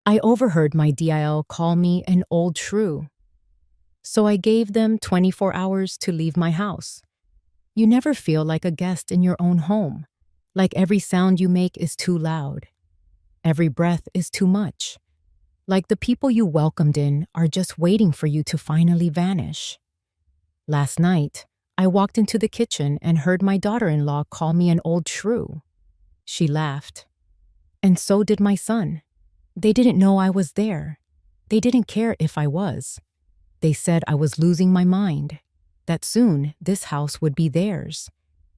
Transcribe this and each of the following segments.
I overheard my DIL call me an old shrew, so I gave them 24 hours to leave my house. You never feel like a guest in your own home, like every sound you make is too loud, every breath is too much, like the people you welcomed in are just waiting for you to finally vanish. Last night, I walked into the kitchen and heard my daughter-in-law call me an old shrew. She laughed. And so did my son. They didn't know I was there. They didn't care if I was. They said I was losing my mind, that soon this house would be theirs,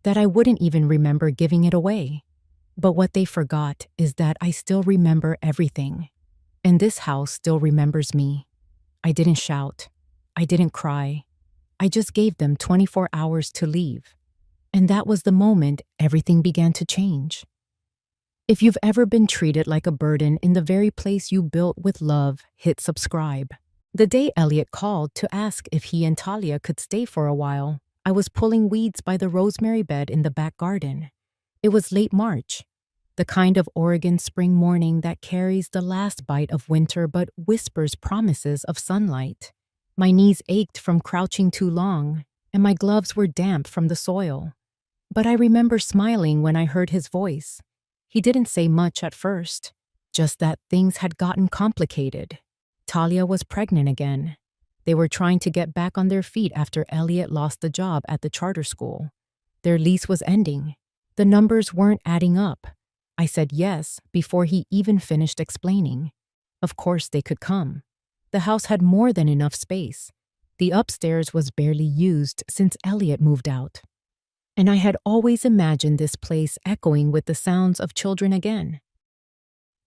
that I wouldn't even remember giving it away. But what they forgot is that I still remember everything, and this house still remembers me. I didn't shout. I didn't cry. I just gave them 24 hours to leave. And that was the moment everything began to change. If you've ever been treated like a burden in the very place you built with love, hit subscribe. The day Elliot called to ask if he and Talia could stay for a while, I was pulling weeds by the rosemary bed in the back garden. It was late March, the kind of Oregon spring morning that carries the last bite of winter but whispers promises of sunlight. My knees ached from crouching too long, and my gloves were damp from the soil. But I remember smiling when I heard his voice. He didn't say much at first, just that things had gotten complicated. Talia was pregnant again. They were trying to get back on their feet after Elliot lost the job at the charter school. Their lease was ending. The numbers weren't adding up. I said yes before he even finished explaining. Of course they could come. The house had more than enough space. The upstairs was barely used since Elliot moved out. And I had always imagined this place echoing with the sounds of children again.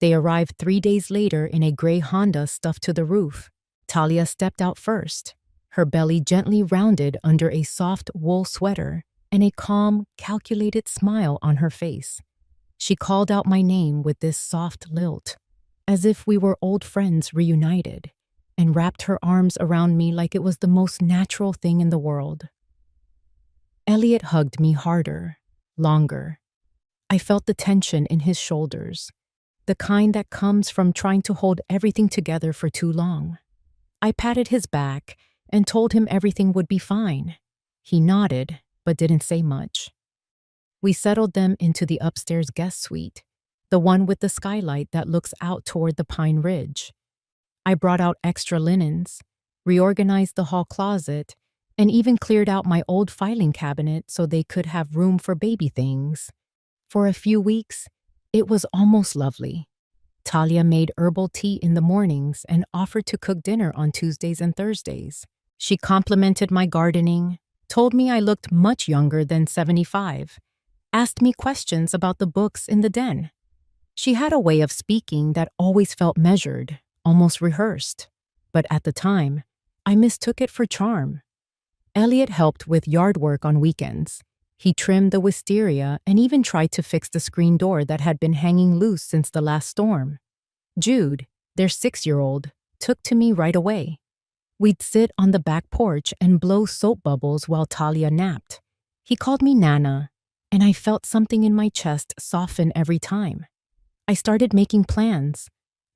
They arrived 3 days later in a gray Honda stuffed to the roof. Talia stepped out first, her belly gently rounded under a soft wool sweater and a calm, calculated smile on her face. She called out my name with this soft lilt, as if we were old friends reunited, and wrapped her arms around me like it was the most natural thing in the world. Elliot hugged me harder, longer. I felt the tension in his shoulders, the kind that comes from trying to hold everything together for too long. I patted his back and told him everything would be fine. He nodded, but didn't say much. We settled them into the upstairs guest suite, the one with the skylight that looks out toward the Pine Ridge. I brought out extra linens, reorganized the hall closet, and even cleared out my old filing cabinet so they could have room for baby things. For a few weeks, it was almost lovely. Talia made herbal tea in the mornings and offered to cook dinner on Tuesdays and Thursdays. She complimented my gardening, told me I looked much younger than 75, asked me questions about the books in the den. She had a way of speaking that always felt measured, almost rehearsed. But at the time, I mistook it for charm. Elliot helped with yard work on weekends. He trimmed the wisteria and even tried to fix the screen door that had been hanging loose since the last storm. Jude, their 6-year-old, took to me right away. We'd sit on the back porch and blow soap bubbles while Talia napped. He called me Nana, and I felt something in my chest soften every time. I started making plans.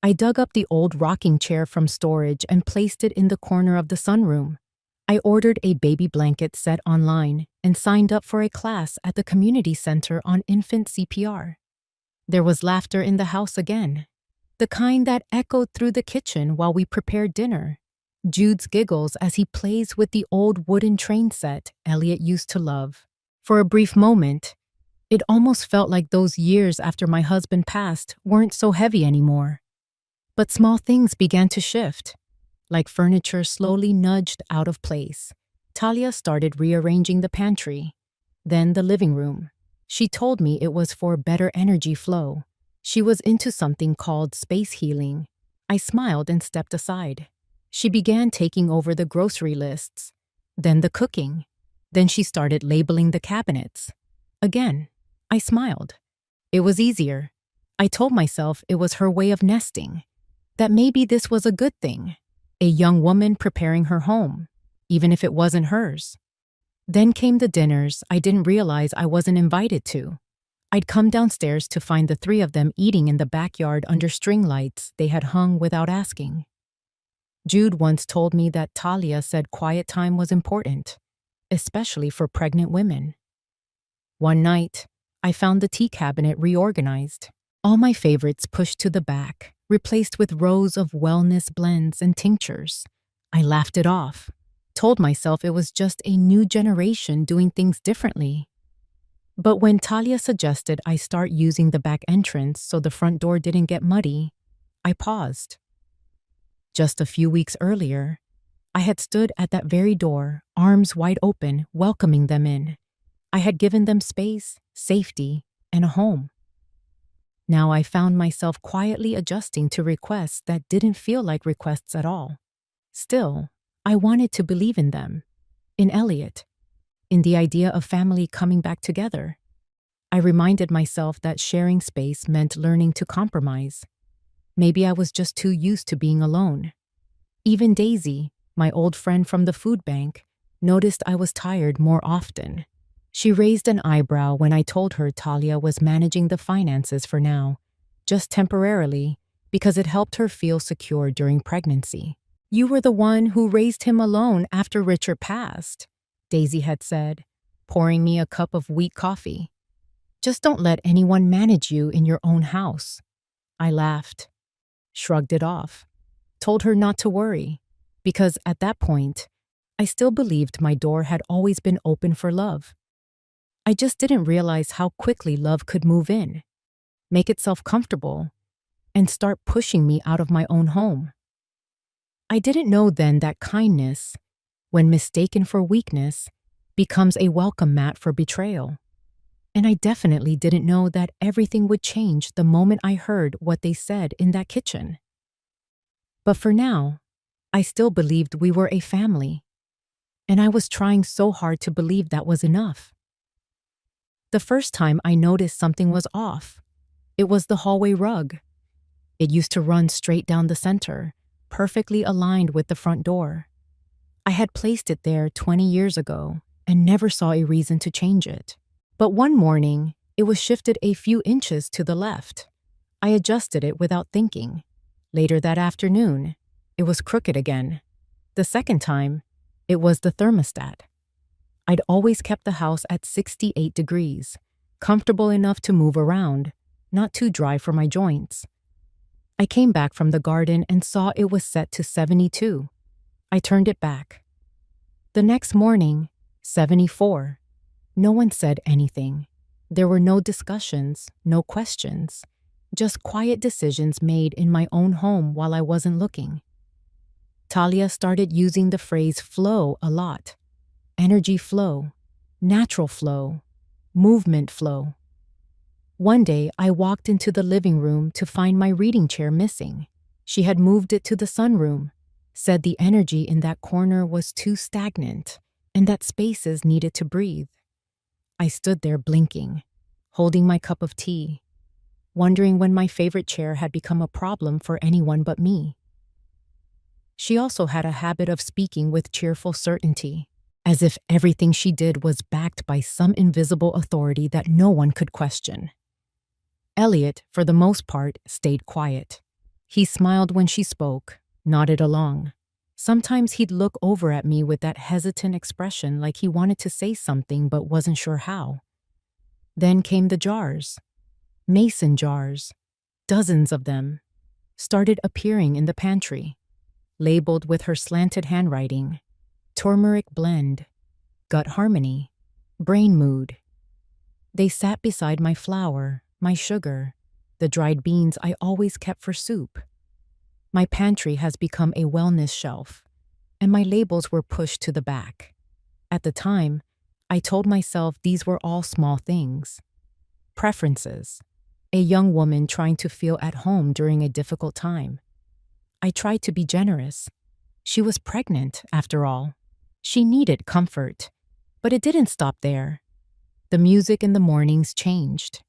I dug up the old rocking chair from storage and placed it in the corner of the sunroom. I ordered a baby blanket set online and signed up for a class at the community center on infant CPR. There was laughter in the house again, the kind that echoed through the kitchen while we prepared dinner. Jude's giggles as he plays with the old wooden train set Elliot used to love. For a brief moment, it almost felt like those years after my husband passed weren't so heavy anymore. But small things began to shift. Like furniture slowly nudged out of place, Talia started rearranging the pantry, then the living room. She told me it was for better energy flow. She was into something called space healing. I smiled and stepped aside. She began taking over the grocery lists, then the cooking. Then she started labeling the cabinets. Again, I smiled. It was easier. I told myself it was her way of nesting, that maybe this was a good thing. A young woman preparing her home, even if it wasn't hers. Then came the dinners I didn't realize I wasn't invited to. I'd come downstairs to find the three of them eating in the backyard under string lights they had hung without asking. Jude once told me that Talia said quiet time was important, especially for pregnant women. One night, I found the tea cabinet reorganized, all my favorites pushed to the back, replaced with rows of wellness blends and tinctures. I laughed it off, told myself it was just a new generation doing things differently. But when Talia suggested I start using the back entrance so the front door didn't get muddy, I paused. Just a few weeks earlier, I had stood at that very door, arms wide open, welcoming them in. I had given them space, safety, and a home. Now I found myself quietly adjusting to requests that didn't feel like requests at all. Still, I wanted to believe in them, in Elliot, in the idea of family coming back together. I reminded myself that sharing space meant learning to compromise. Maybe I was just too used to being alone. Even Daisy, my old friend from the food bank, noticed I was tired more often. She raised an eyebrow when I told her Talia was managing the finances for now, just temporarily, because it helped her feel secure during pregnancy. "You were the one who raised him alone after Richard passed," Daisy had said, pouring me a cup of weak coffee. "Just don't let anyone manage you in your own house." I laughed, shrugged it off, told her not to worry, because at that point, I still believed my door had always been open for love. I just didn't realize how quickly love could move in, make itself comfortable, and start pushing me out of my own home. I didn't know then that kindness, when mistaken for weakness, becomes a welcome mat for betrayal. And I definitely didn't know that everything would change the moment I heard what they said in that kitchen. But for now, I still believed we were a family, and I was trying so hard to believe that was enough. The first time I noticed something was off, it was the hallway rug. It used to run straight down the center, perfectly aligned with the front door. I had placed it there 20 years ago and never saw a reason to change it. But one morning, it was shifted a few inches to the left. I adjusted it without thinking. Later that afternoon, it was crooked again. The second time, it was the thermostat. I'd always kept the house at 68 degrees, comfortable enough to move around, not too dry for my joints. I came back from the garden and saw it was set to 72. I turned it back. The next morning, 74. No one said anything. There were no discussions, no questions, just quiet decisions made in my own home while I wasn't looking. Talia started using the phrase flow a lot. Energy flow, natural flow, movement flow. One day, I walked into the living room to find my reading chair missing. She had moved it to the sunroom, said the energy in that corner was too stagnant and that spaces needed to breathe. I stood there blinking, holding my cup of tea, wondering when my favorite chair had become a problem for anyone but me. She also had a habit of speaking with cheerful certainty, as if everything she did was backed by some invisible authority that no one could question. Elliot, for the most part, stayed quiet. He smiled when she spoke, nodded along. Sometimes he'd look over at me with that hesitant expression like he wanted to say something but wasn't sure how. Then came the jars. Mason jars. Dozens of them. Started appearing in the pantry, labeled with her slanted handwriting. Turmeric blend. Gut harmony. Brain mood. They sat beside my flour, my sugar, the dried beans I always kept for soup. My pantry has become a wellness shelf, and my labels were pushed to the back. At the time, I told myself these were all small things. Preferences. A young woman trying to feel at home during a difficult time. I tried to be generous. She was pregnant, after all. She needed comfort. But it didn't stop there. The music in the mornings changed.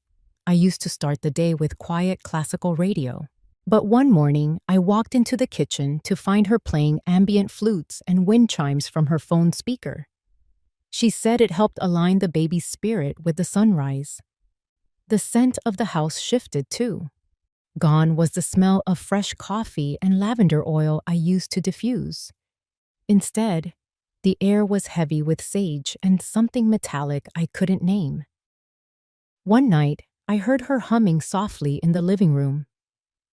I used to start the day with quiet classical radio. But one morning, I walked into the kitchen to find her playing ambient flutes and wind chimes from her phone speaker. She said it helped align the baby's spirit with the sunrise. The scent of the house shifted too. Gone was the smell of fresh coffee and lavender oil I used to diffuse. Instead, the air was heavy with sage and something metallic I couldn't name. One night, I heard her humming softly in the living room.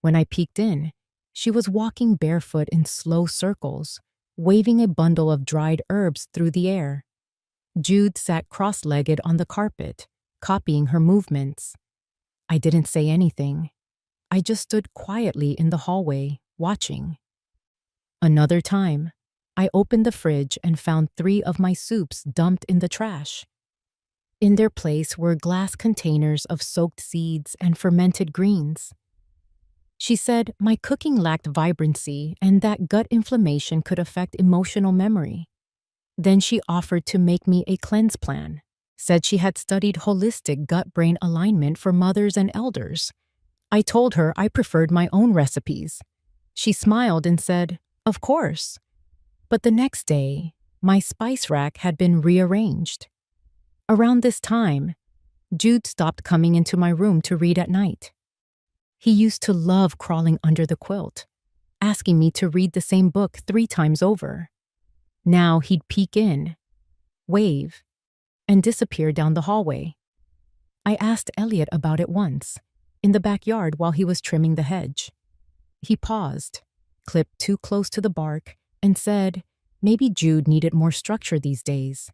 When I peeked in, she was walking barefoot in slow circles, waving a bundle of dried herbs through the air. Jude sat cross-legged on the carpet, copying her movements. I didn't say anything. I just stood quietly in the hallway, watching. Another time, I opened the fridge and found 3 of my soups dumped in the trash. In their place were glass containers of soaked seeds and fermented greens. She said my cooking lacked vibrancy and that gut inflammation could affect emotional memory. Then she offered to make me a cleanse plan, said she had studied holistic gut-brain alignment for mothers and elders. I told her I preferred my own recipes. She smiled and said, "Of course." But the next day, my spice rack had been rearranged. Around this time, Jude stopped coming into my room to read at night. He used to love crawling under the quilt, asking me to read the same book 3 times over. Now he'd peek in, wave, and disappear down the hallway. I asked Elliot about it once, in the backyard while he was trimming the hedge. He paused, clipped too close to the bark, and said maybe Jude needed more structure these days.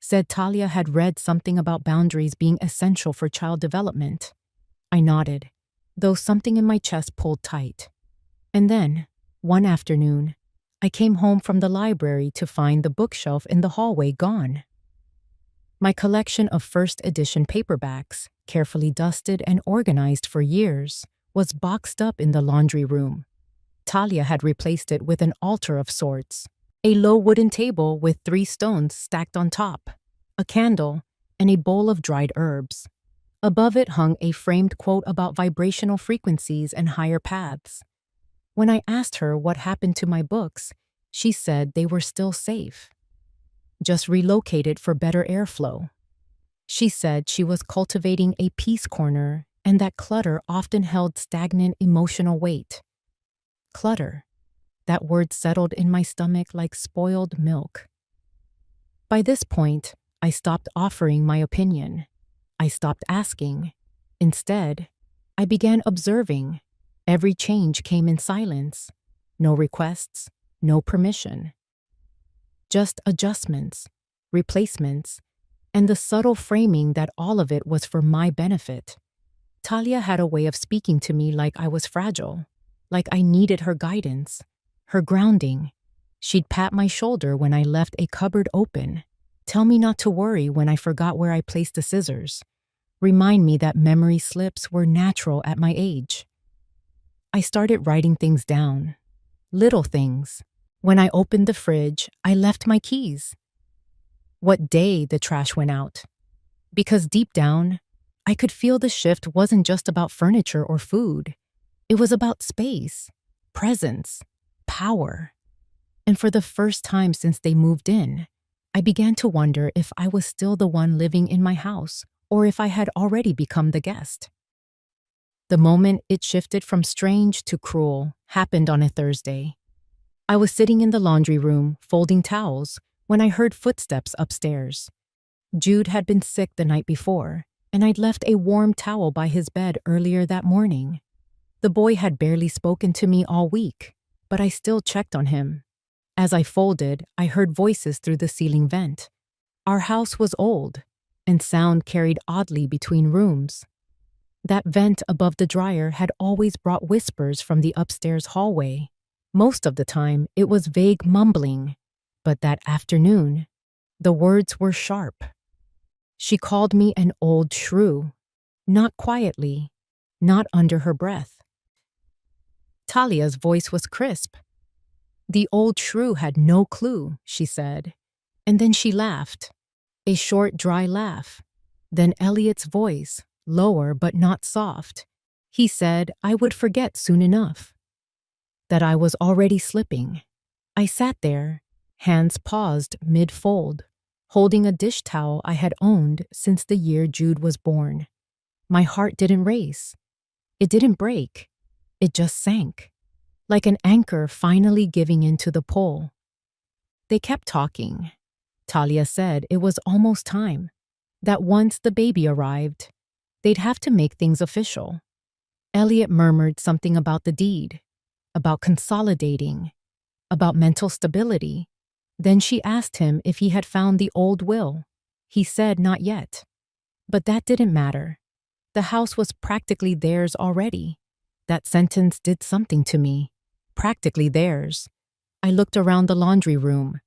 Said Talia had read something about boundaries being essential for child development. I nodded, though something in my chest pulled tight. And then, one afternoon, I came home from the library to find the bookshelf in the hallway gone. My collection of first edition paperbacks, carefully dusted and organized for years, was boxed up in the laundry room. Talia had replaced it with an altar of sorts, a low wooden table with 3 stones stacked on top, a candle, and a bowl of dried herbs. Above it hung a framed quote about vibrational frequencies and higher paths. When I asked her what happened to my books, she said they were still safe, just relocated for better airflow. She said she was cultivating a peace corner and that clutter often held stagnant emotional weight. Clutter. That word settled in my stomach like spoiled milk. By this point, I stopped offering my opinion. I stopped asking. Instead, I began observing. Every change came in silence. No requests, no permission. Just adjustments, replacements, and the subtle framing that all of it was for my benefit. Talia had a way of speaking to me like I was fragile, like I needed her guidance, her grounding. She'd pat my shoulder when I left a cupboard open, tell me not to worry when I forgot where I placed the scissors, remind me that memory slips were natural at my age. I started writing things down, little things. When I opened the fridge, I left my keys. What day the trash went out. Because deep down, I could feel the shift wasn't just about furniture or food. It was about space, presence, power. And for the first time since they moved in, I began to wonder if I was still the one living in my house or if I had already become the guest. The moment it shifted from strange to cruel happened on a Thursday. I was sitting in the laundry room, folding towels, when I heard footsteps upstairs. Jude had been sick the night before, and I'd left a warm towel by his bed earlier that morning. The boy had barely spoken to me all week, but I still checked on him. As I folded, I heard voices through the ceiling vent. Our house was old, and sound carried oddly between rooms. That vent above the dryer had always brought whispers from the upstairs hallway. Most of the time, it was vague mumbling, but that afternoon, the words were sharp. She called me an old shrew, not quietly, not under her breath. Talia's voice was crisp. The old shrew had no clue, she said, and then she laughed, a short, dry laugh. Then Elliot's voice, lower but not soft. He said I would forget soon enough, that I was already slipping. I sat there, hands paused mid-fold, holding a dish towel I had owned since the year Jude was born. My heart didn't race. It didn't break. It just sank, like an anchor finally giving in to the pull. They kept talking. Talia said it was almost time, that once the baby arrived, they'd have to make things official. Elliot murmured something about the deed, about consolidating, about mental stability. Then she asked him if he had found the old will. He said not yet. But that didn't matter. The house was practically theirs already. That sentence did something to me. Practically theirs. I looked around the laundry room,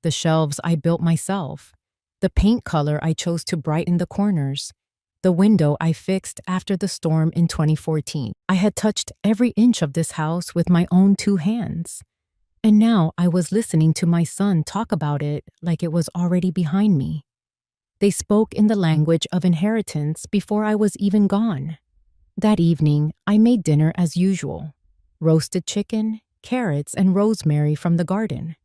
the shelves I built myself, the paint color I chose to brighten the corners, the window I fixed after the storm in 2014. I had touched every inch of this house with my own 2 hands. And now I was listening to my son talk about it like it was already behind me. They spoke in the language of inheritance before I was even gone. That evening, I made dinner as usual. Roasted chicken, carrots, and rosemary from the garden.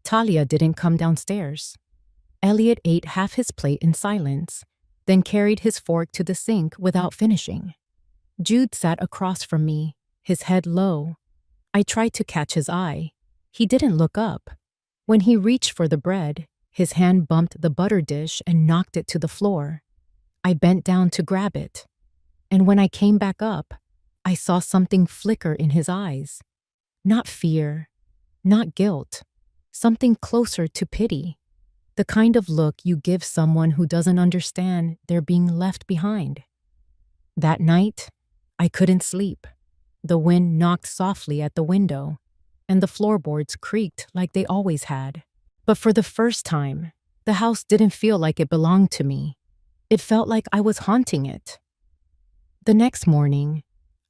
Talia didn't come downstairs. Elliot ate half his plate in silence, then carried his fork to the sink without finishing. Jude sat across from me, his head low. I tried to catch his eye. He didn't look up. When he reached for the bread, his hand bumped the butter dish and knocked it to the floor. I bent down to grab it. And when I came back up, I saw something flicker in his eyes. Not fear, not guilt, something closer to pity. The kind of look you give someone who doesn't understand they're being left behind. That night, I couldn't sleep. The wind knocked softly at the window, and the floorboards creaked like they always had. But for the first time, the house didn't feel like it belonged to me. It felt like I was haunting it. The next morning,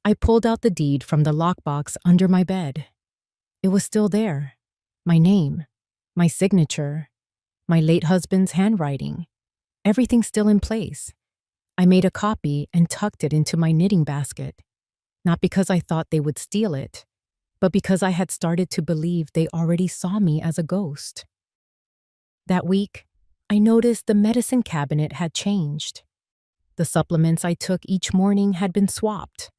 I pulled out the deed from the lockbox under my bed. It was still there. My name, my signature, my late husband's handwriting, everything still in place. I made a copy and tucked it into my knitting basket, not because I thought they would steal it, but because I had started to believe they already saw me as a ghost. That week, I noticed the medicine cabinet had changed. The supplements I took each morning had been swapped.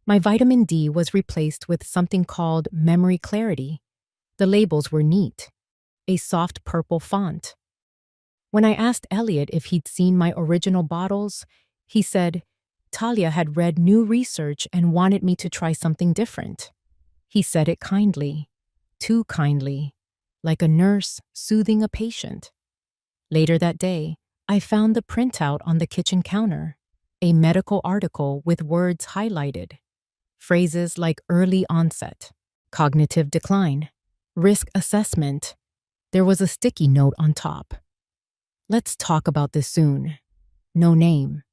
My vitamin D was replaced with something called Memory Clarity. The labels were neat, a soft purple font. When I asked Elliot if he'd seen my original bottles, he said Talia had read new research and wanted me to try something different. He said it kindly, too kindly, like a nurse soothing a patient. Later that day, I found the printout on the kitchen counter, a medical article with words highlighted. Phrases like early onset, cognitive decline, risk assessment. There was a sticky note on top. Let's talk about this soon. No name.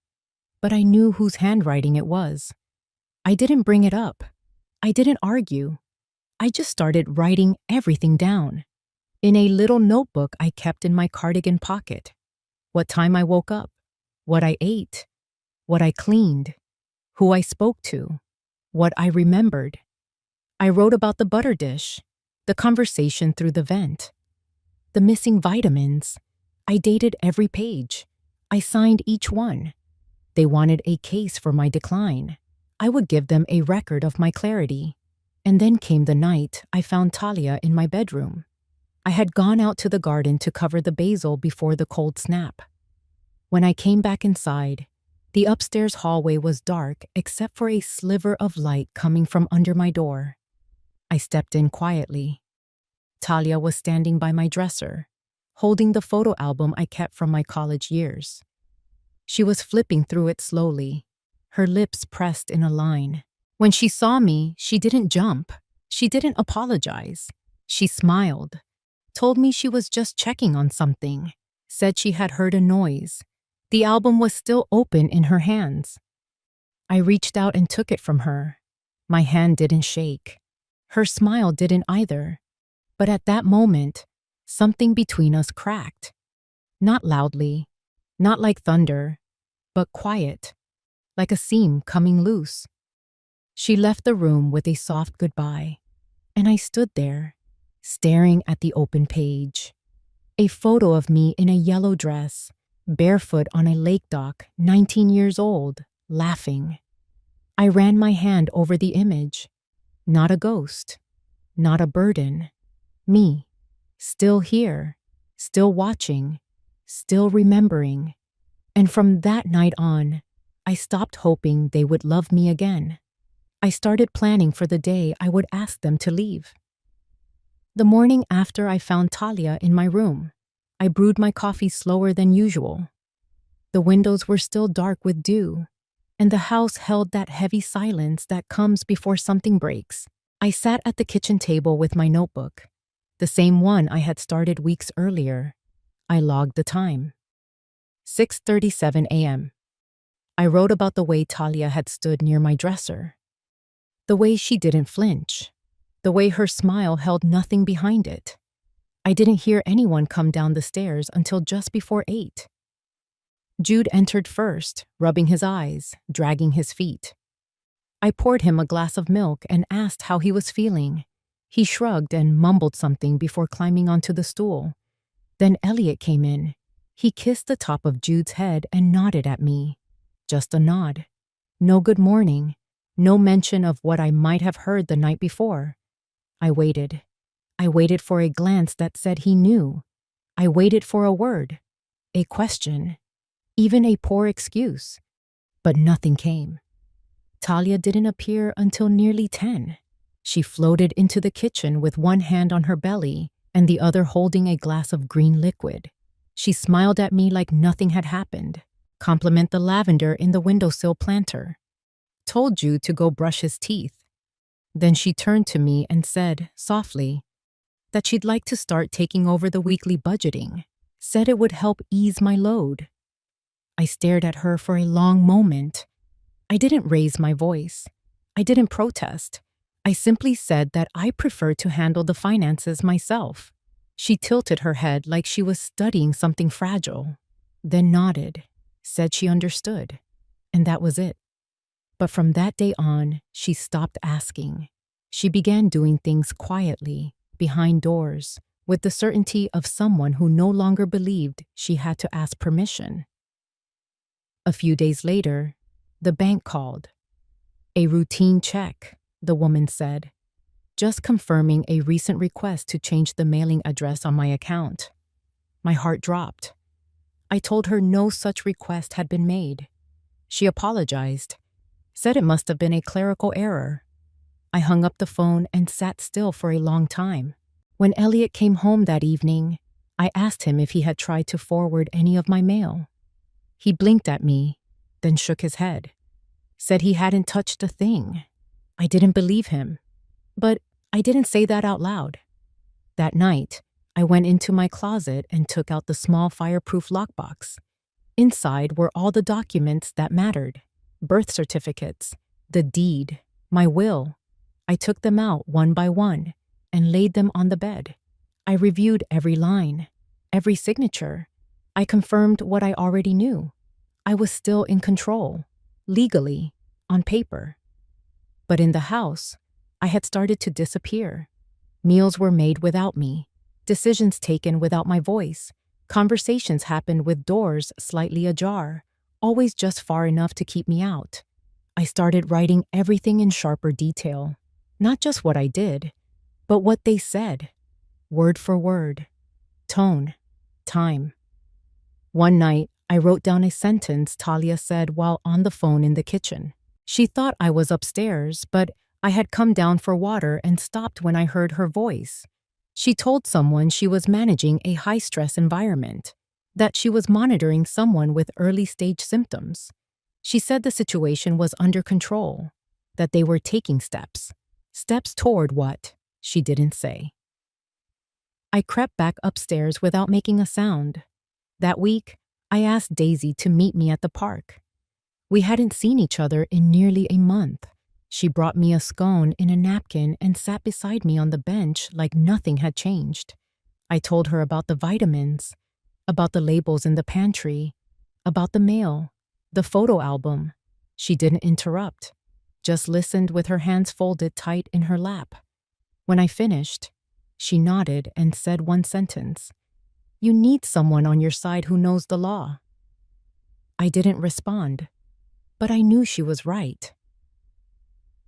But I knew whose handwriting it was. I didn't bring it up. I didn't argue. I just started writing everything down. In a little notebook I kept in my cardigan pocket. What time I woke up, what I ate, what I cleaned, who I spoke to, what I remembered. I wrote about the butter dish, the conversation through the vent, the missing vitamins. I dated every page. I signed each one. They wanted a case for my decline. I would give them a record of my clarity. And then came the night I found Talia in my bedroom. I had gone out to the garden to cover the basil before the cold snap. When I came back inside, the upstairs hallway was dark except for a sliver of light coming from under my door. I stepped in quietly. Talia was standing by my dresser, holding the photo album I kept from my college years. She was flipping through it slowly, her lips pressed in a line. When she saw me, she didn't jump. She didn't apologize. She smiled, told me she was just checking on something, said she had heard a noise. The album was still open in her hands. I reached out and took it from her. My hand didn't shake. Her smile didn't either. But at that moment, something between us cracked. Not loudly, not like thunder, but quiet, like a seam coming loose. She left the room with a soft goodbye, and I stood there, staring at the open page. A photo of me in a yellow dress, barefoot on a lake dock, 19 years old, laughing. I ran my hand over the image. Not a ghost, not a burden. Me, still here, still watching, still remembering. And from that night on, I stopped hoping they would love me again. I started planning for the day I would ask them to leave. The morning after I found Talia in my room, I brewed my coffee slower than usual. The windows were still dark with dew, and the house held that heavy silence that comes before something breaks. I sat at the kitchen table with my notebook, the same one I had started weeks earlier. I logged the time. 6:37 a.m. I wrote about the way Talia had stood near my dresser. The way she didn't flinch. The way her smile held nothing behind it. I didn't hear anyone come down the stairs until just before 8. Jude entered first, rubbing his eyes, dragging his feet. I poured him a glass of milk and asked how he was feeling. He shrugged and mumbled something before climbing onto the stool. Then Elliot came in. He kissed the top of Jude's head and nodded at me. Just a nod. No good morning. No mention of what I might have heard the night before. I waited. I waited for a glance that said he knew. I waited for a word, a question, even a poor excuse. But nothing came. Talia didn't appear until nearly 10. She floated into the kitchen with one hand on her belly and the other holding a glass of green liquid. She smiled at me like nothing had happened, complimented the lavender in the windowsill planter, told Jude to go brush his teeth. Then she turned to me and said, softly, that she'd like to start taking over the weekly budgeting, said it would help ease my load. I stared at her for a long moment. I didn't raise my voice. I didn't protest. I simply said that I preferred to handle the finances myself. She tilted her head like she was studying something fragile, then nodded, said she understood, and that was it. But from that day on, she stopped asking. She began doing things quietly, behind doors, with the certainty of someone who no longer believed she had to ask permission. A few days later, the bank called. A routine check, the woman said, just confirming a recent request to change the mailing address on my account. My heart dropped. I told her no such request had been made. She apologized, said it must have been a clerical error. I hung up the phone and sat still for a long time. When Elliot came home that evening, I asked him if he had tried to forward any of my mail. He blinked at me, then shook his head, said he hadn't touched a thing. I didn't believe him, but I didn't say that out loud. That night, I went into my closet and took out the small fireproof lockbox. Inside were all the documents that mattered, birth certificates, the deed, my will. I took them out one by one and laid them on the bed. I reviewed every line, every signature. I confirmed what I already knew. I was still in control, legally, on paper. But in the house, I had started to disappear. Meals were made without me, decisions taken without my voice, conversations happened with doors slightly ajar, always just far enough to keep me out. I started writing everything in sharper detail, not just what I did, but what they said, word for word, tone, time. One night, I wrote down a sentence Talia said while on the phone in the kitchen. She thought I was upstairs, but I had come down for water and stopped when I heard her voice. She told someone she was managing a high-stress environment, that she was monitoring someone with early-stage symptoms. She said the situation was under control, that they were taking steps toward what she didn't say. I crept back upstairs without making a sound. That week, I asked Daisy to meet me at the park. We hadn't seen each other in nearly a month. She brought me a scone in a napkin and sat beside me on the bench like nothing had changed. I told her about the vitamins, about the labels in the pantry, about the mail, the photo album. She didn't interrupt, just listened with her hands folded tight in her lap. When I finished, she nodded and said one sentence. You need someone on your side who knows the law. I didn't respond. but I knew she was right.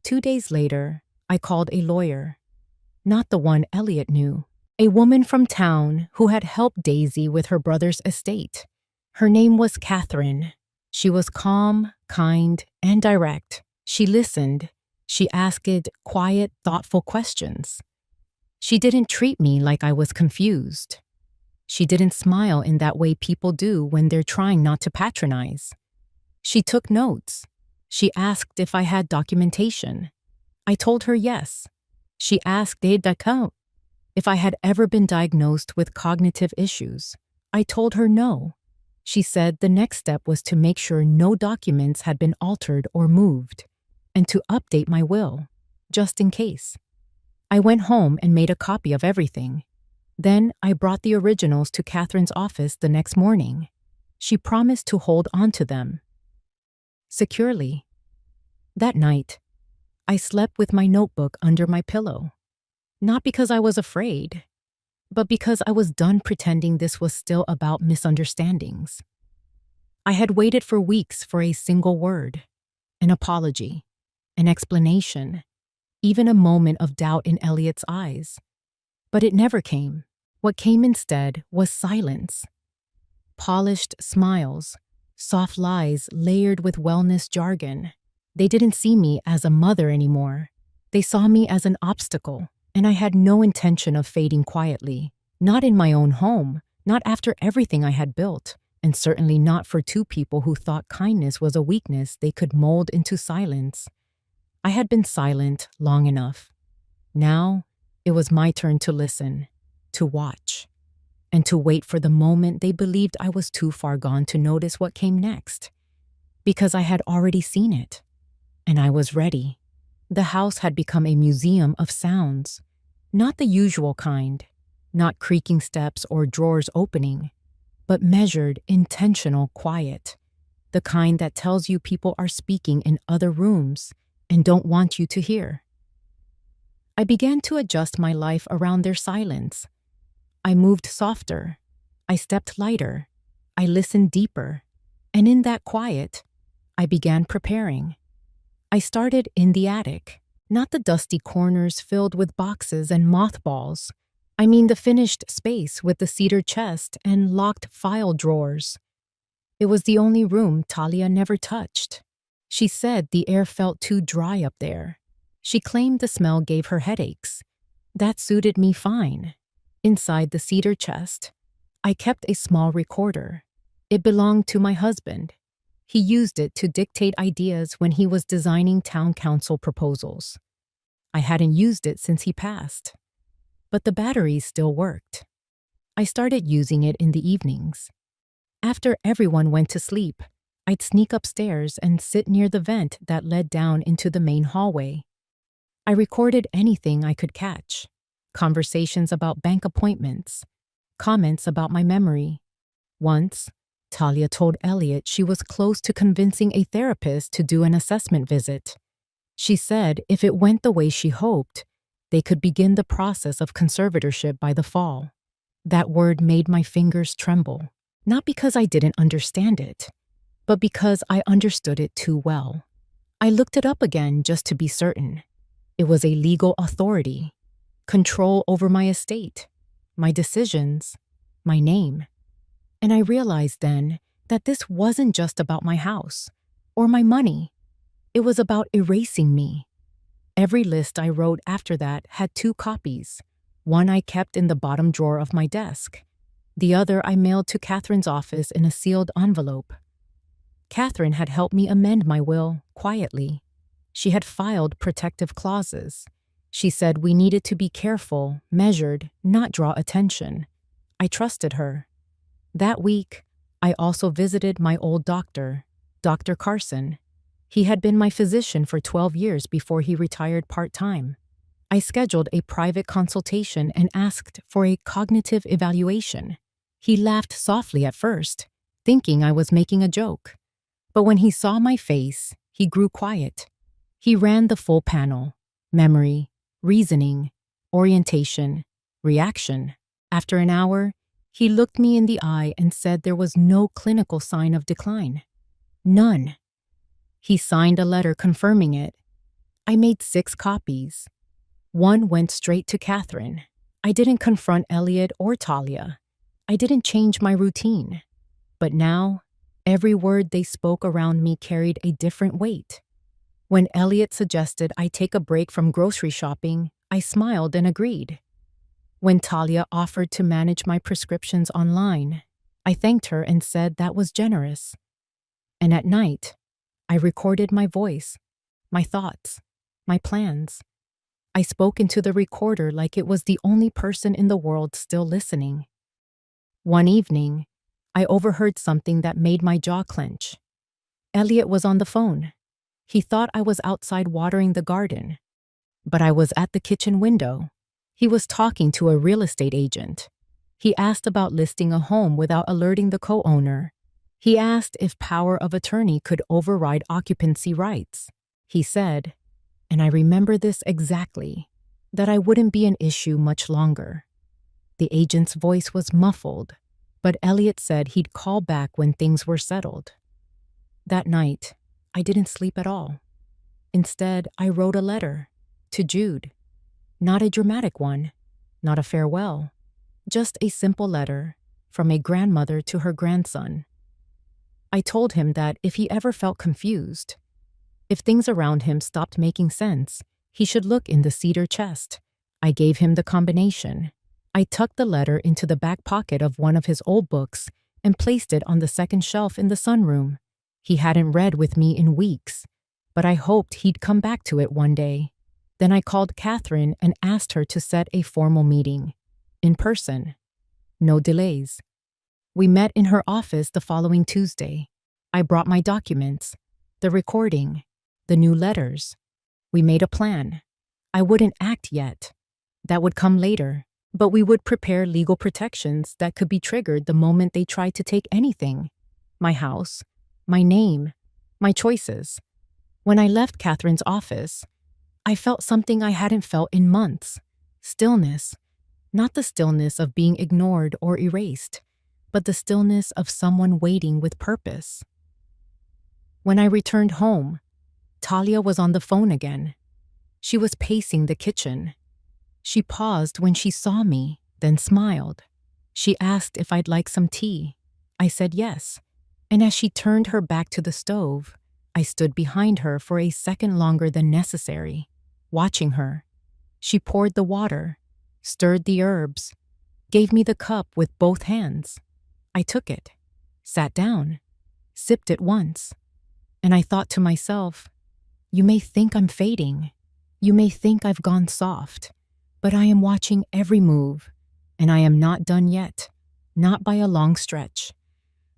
2 days later, I called a lawyer. Not the one Elliot knew. A woman from town who had helped Daisy with her brother's estate. Her name was Catherine. She was calm, kind, and direct. She listened. She asked quiet, thoughtful questions. She didn't treat me like I was confused. She didn't smile in that way people do when they're trying not to patronize. She took notes. She asked if I had documentation. I told her yes. She asked if I had ever been diagnosed with cognitive issues. I told her no. She said the next step was to make sure no documents had been altered or moved, and to update my will, just in case. I went home and made a copy of everything. Then I brought the originals to Catherine's office the next morning. She promised to hold on to them securely. That night, I slept with my notebook under my pillow. Not because I was afraid, but because I was done pretending this was still about misunderstandings. I had waited for weeks for a single word, an apology, an explanation, even a moment of doubt in Elliot's eyes. But it never came. What came instead was silence. Polished smiles, soft lies layered with wellness jargon. They didn't see me as a mother anymore. They saw me as an obstacle, and I had no intention of fading quietly. Not in my own home, not after everything I had built, and certainly not for two people who thought kindness was a weakness they could mold into silence. I had been silent long enough. Now, it was my turn to listen, to watch, and to wait for the moment they believed I was too far gone to notice what came next. Because I had already seen it, and I was ready. The house had become a museum of sounds, not the usual kind, not creaking steps or drawers opening, but measured, intentional quiet, the kind that tells you people are speaking in other rooms and don't want you to hear. I began to adjust my life around their silence. I moved softer. I stepped lighter. I listened deeper. And in that quiet, I began preparing. I started in the attic, not the dusty corners filled with boxes and mothballs. I mean the finished space with the cedar chest and locked file drawers. It was the only room Talia never touched. She said the air felt too dry up there. She claimed the smell gave her headaches. That suited me fine. Inside the cedar chest, I kept a small recorder. It belonged to my husband. He used it to dictate ideas when he was designing town council proposals. I hadn't used it since he passed, but the batteries still worked. I started using it in the evenings. After everyone went to sleep, I'd sneak upstairs and sit near the vent that led down into the main hallway. I recorded anything I could catch. Conversations about bank appointments, comments about my memory. Once, Talia told Elliot she was close to convincing a therapist to do an assessment visit. She said if it went the way she hoped, they could begin the process of conservatorship by the fall. That word made my fingers tremble, not because I didn't understand it, but because I understood it too well. I looked it up again just to be certain. It was a legal authority, control over my estate, my decisions, my name. And I realized then that this wasn't just about my house or my money. It was about erasing me. Every list I wrote after that had 2 copies. One I kept in the bottom drawer of my desk. The other I mailed to Catherine's office in a sealed envelope. Catherine had helped me amend my will quietly. She had filed protective clauses. She said we needed to be careful, measured, not draw attention. I trusted her. That week, I also visited my old doctor, Dr. Carson. He had been my physician for 12 years before he retired part-time. I scheduled a private consultation and asked for a cognitive evaluation. He laughed softly at first, thinking I was making a joke. But when he saw my face, he grew quiet. He ran the full panel: memory, reasoning, orientation, reaction. After an hour, he looked me in the eye and said there was no clinical sign of decline. None. He signed a letter confirming it. I made 6 copies. One went straight to Catherine. I didn't confront Elliot or Talia. I didn't change my routine. But now, every word they spoke around me carried a different weight. When Elliot suggested I take a break from grocery shopping, I smiled and agreed. When Talia offered to manage my prescriptions online, I thanked her and said that was generous. And at night, I recorded my voice, my thoughts, my plans. I spoke into the recorder like it was the only person in the world still listening. One evening, I overheard something that made my jaw clench. Elliot was on the phone. He thought I was outside watering the garden, but I was at the kitchen window. He was talking to a real estate agent. He asked about listing a home without alerting the co-owner. He asked if power of attorney could override occupancy rights. He said, and I remember this exactly, that I wouldn't be an issue much longer. The agent's voice was muffled, but Elliot said he'd call back when things were settled. That night, I didn't sleep at all. Instead, I wrote a letter to Jude. Not a dramatic one, not a farewell, just a simple letter from a grandmother to her grandson. I told him that if he ever felt confused, if things around him stopped making sense, he should look in the cedar chest. I gave him the combination. I tucked the letter into the back pocket of one of his old books and placed it on the second shelf in the sunroom. He hadn't read with me in weeks, but I hoped he'd come back to it one day. Then I called Catherine and asked her to set a formal meeting. In person. No delays. We met in her office the following Tuesday. I brought my documents, the recording, the new letters. We made a plan. I wouldn't act yet. That would come later, but we would prepare legal protections that could be triggered the moment they tried to take anything. My house, my name, my choices. When I left Catherine's office, I felt something I hadn't felt in months. Stillness. Not the stillness of being ignored or erased, but the stillness of someone waiting with purpose. When I returned home, Talia was on the phone again. She was pacing the kitchen. She paused when she saw me, then smiled. She asked if I'd like some tea. I said yes, and as she turned her back to the stove, I stood behind her for a second longer than necessary, watching her. She poured the water, stirred the herbs, gave me the cup with both hands. I took it, sat down, sipped it once, and I thought to myself, you may think I'm fading, you may think I've gone soft, but I am watching every move, and I am not done yet, not by a long stretch.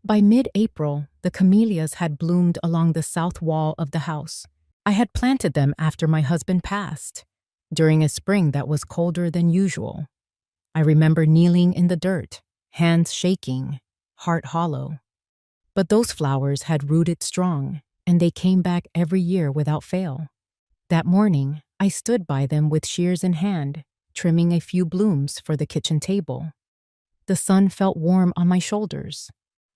By mid-April, the camellias had bloomed along the south wall of the house. I had planted them after my husband passed, during a spring that was colder than usual. I remember kneeling in the dirt, hands shaking, heart hollow. But those flowers had rooted strong, and they came back every year without fail. That morning, I stood by them with shears in hand, trimming a few blooms for the kitchen table. The sun felt warm on my shoulders.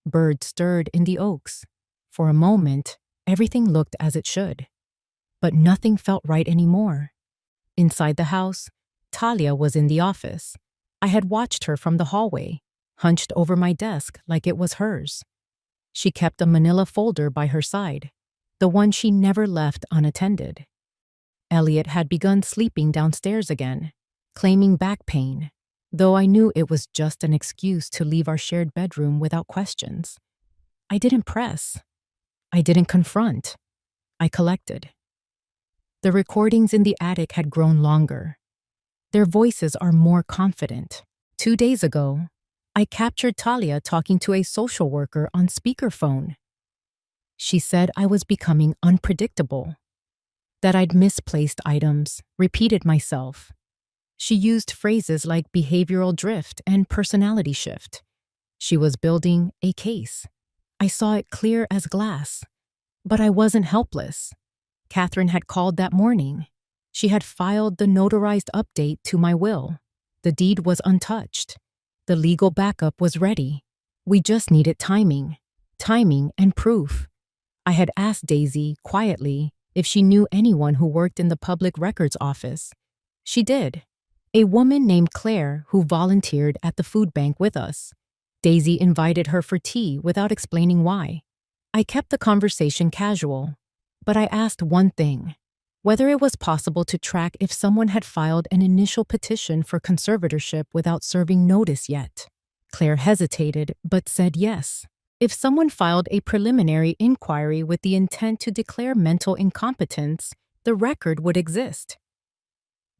Birds stirred in the oaks. For a moment, everything looked as it should. But nothing felt right anymore. Inside the house, Talia was in the office. I had watched her from the hallway, hunched over my desk like it was hers. She kept a manila folder by her side, the one she never left unattended. Elliot had begun sleeping downstairs again, claiming back pain, though I knew it was just an excuse to leave our shared bedroom without questions. I didn't press. I didn't confront. I collected. The recordings in the attic had grown longer. Their voices are more confident. 2 days ago, I captured Talia talking to a social worker on speakerphone. She said I was becoming unpredictable, that I'd misplaced items, repeated myself. She used phrases like behavioral drift and personality shift. She was building a case. I saw it clear as glass, but I wasn't helpless. Catherine had called that morning. She had filed the notarized update to my will. The deed was untouched. The legal backup was ready. We just needed timing and proof. I had asked Daisy, quietly, if she knew anyone who worked in the public records office. She did. A woman named Claire who volunteered at the food bank with us. Daisy invited her for tea without explaining why. I kept the conversation casual, but I asked one thing: whether it was possible to track if someone had filed an initial petition for conservatorship without serving notice yet. Claire hesitated, but said yes. If someone filed a preliminary inquiry with the intent to declare mental incompetence, the record would exist.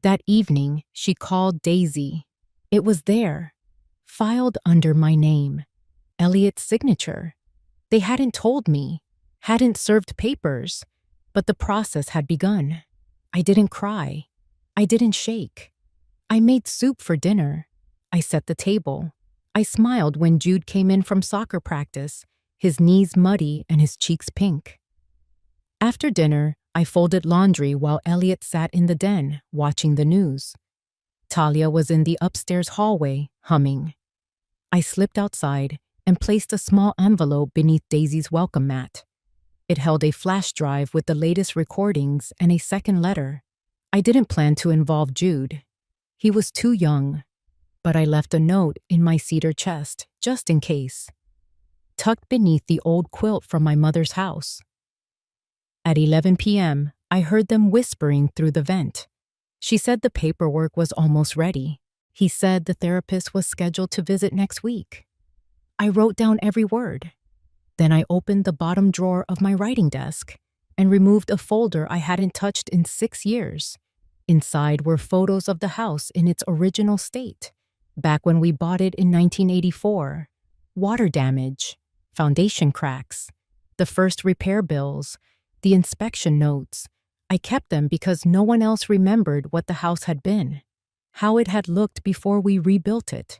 That evening, she called Daisy. It was there, filed under my name, Elliot's signature. They hadn't told me, hadn't served papers, but the process had begun. I didn't cry. I didn't shake. I made soup for dinner. I set the table. I smiled when Jude came in from soccer practice, his knees muddy and his cheeks pink. After dinner, I folded laundry while Elliot sat in the den, watching the news. Talia was in the upstairs hallway, humming. I slipped outside and placed a small envelope beneath Daisy's welcome mat. It held a flash drive with the latest recordings and a second letter. I didn't plan to involve Jude. He was too young. But I left a note in my cedar chest, just in case, tucked beneath the old quilt from my mother's house. At 11 p.m., I heard them whispering through the vent. She said the paperwork was almost ready. He said the therapist was scheduled to visit next week. I wrote down every word. Then I opened the bottom drawer of my writing desk and removed a folder I hadn't touched in 6 years. Inside were photos of the house in its original state, back when we bought it in 1984. Water damage, foundation cracks, the first repair bills, the inspection notes. I kept them because no one else remembered what the house had been, how it had looked before we rebuilt it.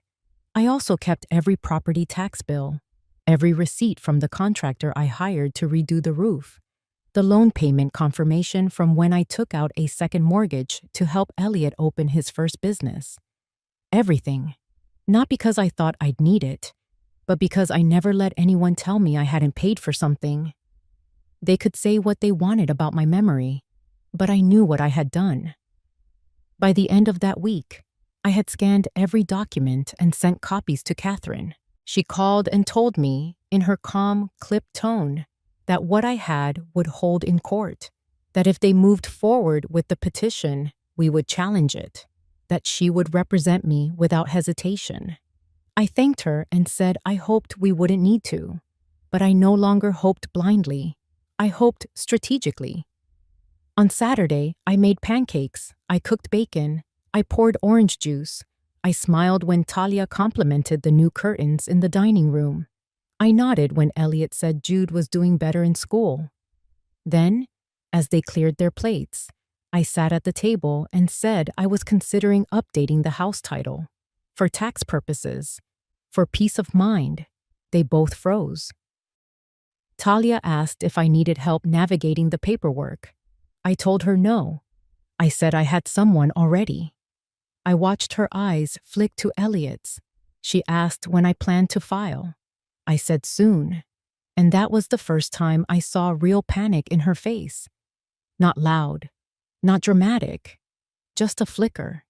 I also kept every property tax bill, every receipt from the contractor I hired to redo the roof, the loan payment confirmation from when I took out a second mortgage to help Elliot open his first business. Everything. Not because I thought I'd need it, but because I never let anyone tell me I hadn't paid for something. They could say what they wanted about my memory, but I knew what I had done. By the end of that week, I had scanned every document and sent copies to Catherine. She called and told me, in her calm, clipped tone, that what I had would hold in court, that if they moved forward with the petition, we would challenge it, that she would represent me without hesitation. I thanked her and said I hoped we wouldn't need to, but I no longer hoped blindly. I hoped strategically. On Saturday, I made pancakes, I cooked bacon, I poured orange juice. I smiled when Talia complimented the new curtains in the dining room. I nodded when Elliot said Jude was doing better in school. Then, as they cleared their plates, I sat at the table and said I was considering updating the house title. For tax purposes. For peace of mind. They both froze. Talia asked if I needed help navigating the paperwork. I told her no. I said I had someone already. I watched her eyes flick to Elliot's. She asked when I planned to file. I said soon, and that was the first time I saw real panic in her face. Not loud, not dramatic, just a flicker.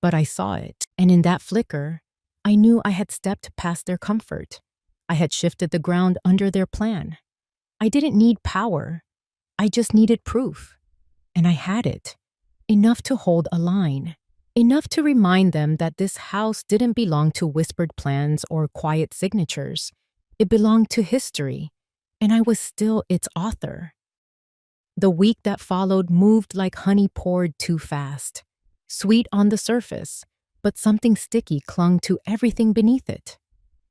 But I saw it, and in that flicker, I knew I had stepped past their comfort. I had shifted the ground under their plan. I didn't need power. I just needed proof. And I had it. Enough to hold a line. Enough to remind them that this house didn't belong to whispered plans or quiet signatures. It belonged to history, and I was still its author. The week that followed moved like honey poured too fast. Sweet on the surface, but something sticky clung to everything beneath it.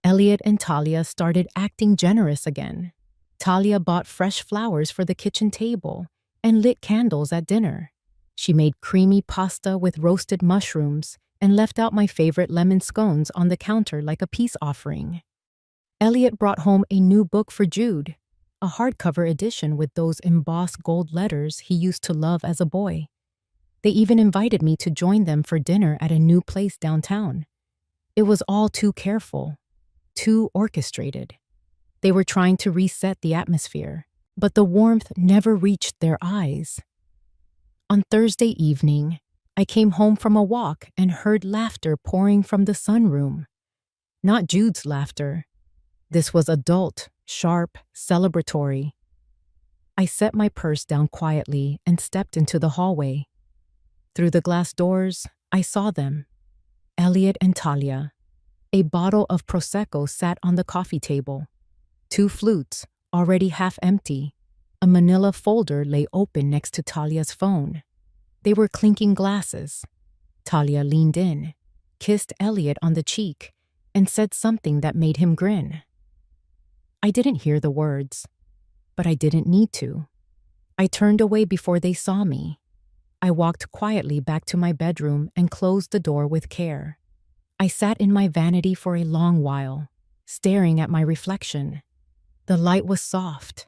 Elliot and Talia started acting generous again. Talia bought fresh flowers for the kitchen table and lit candles at dinner. She made creamy pasta with roasted mushrooms and left out my favorite lemon scones on the counter like a peace offering. Elliot brought home a new book for Jude, a hardcover edition with those embossed gold letters he used to love as a boy. They even invited me to join them for dinner at a new place downtown. It was all too careful, too orchestrated. They were trying to reset the atmosphere, but the warmth never reached their eyes. On Thursday evening, I came home from a walk and heard laughter pouring from the sunroom. Not Jude's laughter. This was adult, sharp, celebratory. I set my purse down quietly and stepped into the hallway. Through the glass doors, I saw them. Elliot and Talia. A bottle of Prosecco sat on the coffee table. 2 flutes, already half empty. A manila folder lay open next to Talia's phone. They were clinking glasses. Talia leaned in, kissed Elliot on the cheek, and said something that made him grin. I didn't hear the words, but I didn't need to. I turned away before they saw me. I walked quietly back to my bedroom and closed the door with care. I sat in my vanity for a long while, staring at my reflection. The light was soft,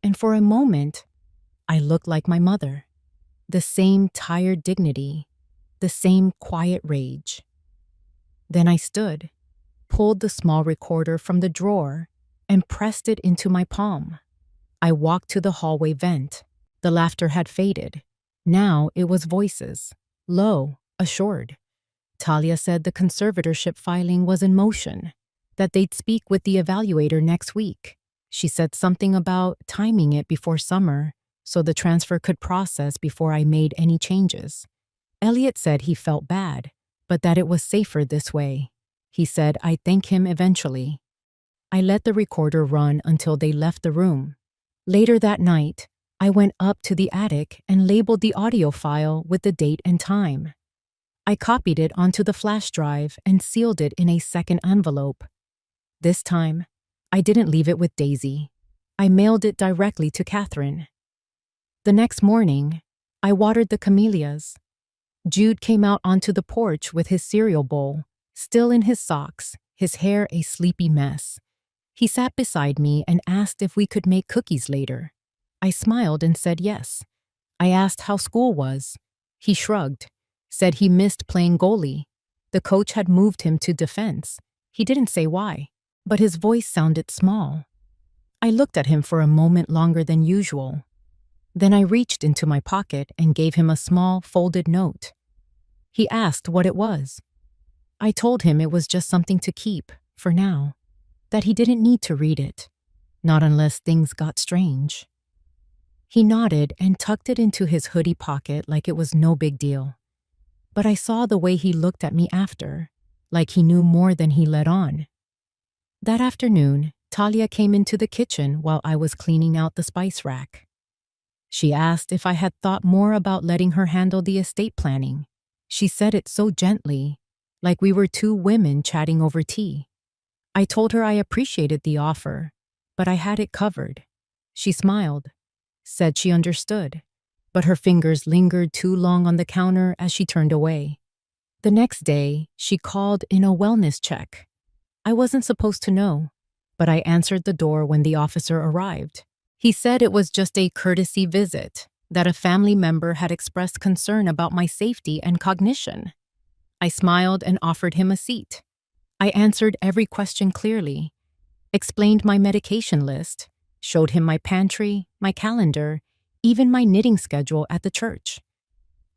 and for a moment, I looked like my mother. The same tired dignity, the same quiet rage. Then I stood, pulled the small recorder from the drawer, and pressed it into my palm. I walked to the hallway vent. The laughter had faded. Now it was voices, low, assured. Talia said the conservatorship filing was in motion, that they'd speak with the evaluator next week. She said something about timing it before summer so the transfer could process before I made any changes. Elliot said he felt bad, but that it was safer this way. He said I'd thank him eventually. I let the recorder run until they left the room. Later that night, I went up to the attic and labeled the audio file with the date and time. I copied it onto the flash drive and sealed it in a second envelope. This time, I didn't leave it with Daisy. I mailed it directly to Catherine. The next morning, I watered the camellias. Jude came out onto the porch with his cereal bowl, still in his socks, his hair a sleepy mess. He sat beside me and asked if we could make cookies later. I smiled and said yes. I asked how school was. He shrugged, said he missed playing goalie. The coach had moved him to defense. He didn't say why, but his voice sounded small. I looked at him for a moment longer than usual. Then I reached into my pocket and gave him a small, folded note. He asked what it was. I told him it was just something to keep, for now, that he didn't need to read it, not unless things got strange. He nodded and tucked it into his hoodie pocket like it was no big deal. But I saw the way he looked at me after, like he knew more than he let on. That afternoon, Talia came into the kitchen while I was cleaning out the spice rack. She asked if I had thought more about letting her handle the estate planning. She said it so gently, like we were 2 women chatting over tea. I told her I appreciated the offer, but I had it covered. She smiled, said she understood, but her fingers lingered too long on the counter as she turned away. The next day, she called in a wellness check. I wasn't supposed to know, but I answered the door when the officer arrived. He said it was just a courtesy visit, that a family member had expressed concern about my safety and cognition. I smiled and offered him a seat. I answered every question clearly, explained my medication list, showed him my pantry, my calendar, even my knitting schedule at the church.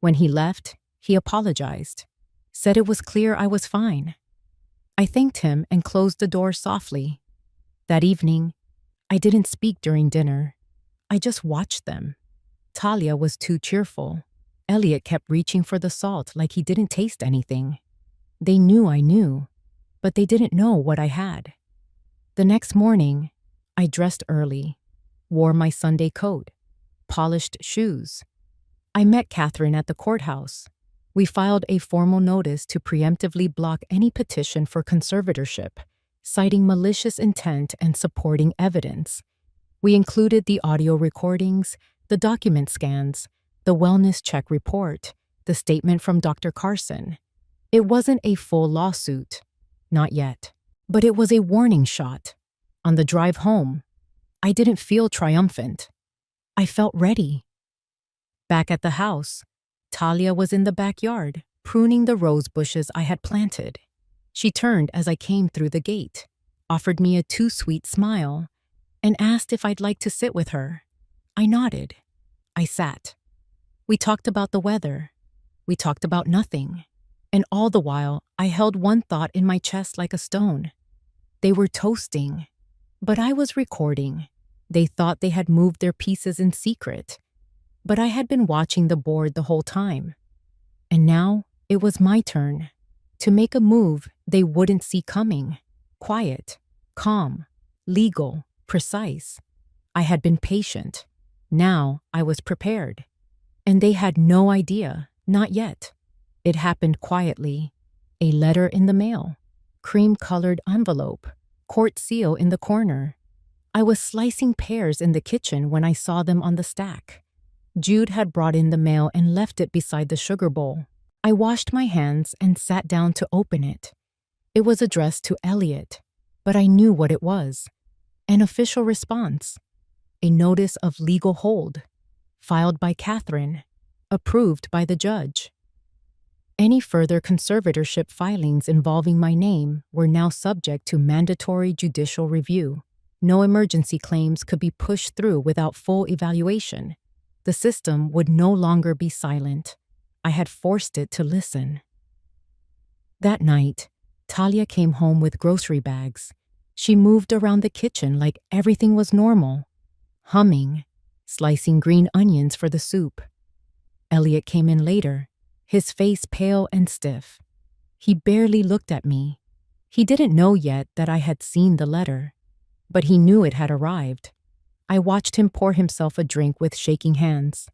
When he left, he apologized, said it was clear I was fine. I thanked him and closed the door softly. That evening, I didn't speak during dinner. I just watched them. Talia was too cheerful. Elliot kept reaching for the salt like he didn't taste anything. They knew I knew, but they didn't know what I had. The next morning, I dressed early, wore my Sunday coat, polished shoes. I met Catherine at the courthouse. We filed a formal notice to preemptively block any petition for conservatorship, citing malicious intent and supporting evidence. We included the audio recordings, the document scans, the wellness check report, the statement from Dr. Carson. It wasn't a full lawsuit, not yet, but it was a warning shot. On the drive home, I didn't feel triumphant. I felt ready. Back at the house, Talia was in the backyard, pruning the rose bushes I had planted. She turned as I came through the gate, offered me a too sweet smile, and asked if I'd like to sit with her. I nodded. I sat. We talked about the weather. We talked about nothing. And all the while, I held one thought in my chest like a stone. They were toasting, but I was recording. They thought they had moved their pieces in secret, but I had been watching the board the whole time. And now it was my turn to make a move they wouldn't see coming. Quiet, calm, legal, precise. I had been patient. Now I was prepared. And they had no idea, not yet. It happened quietly. A letter in the mail, cream-colored envelope, court seal in the corner. I was slicing pears in the kitchen when I saw them on the stack. Jude had brought in the mail and left it beside the sugar bowl. I washed my hands and sat down to open it. It was addressed to Elliot, but I knew what it was. An official response. A notice of legal hold, filed by Catherine, approved by the judge. Any further conservatorship filings involving my name were now subject to mandatory judicial review. No emergency claims could be pushed through without full evaluation. The system would no longer be silent. I had forced it to listen. That night, Talia came home with grocery bags. She moved around the kitchen like everything was normal, humming, slicing green onions for the soup. Elliot came in later, his face pale and stiff. He barely looked at me. He didn't know yet that I had seen the letter, but he knew it had arrived. I watched him pour himself a drink with shaking hands.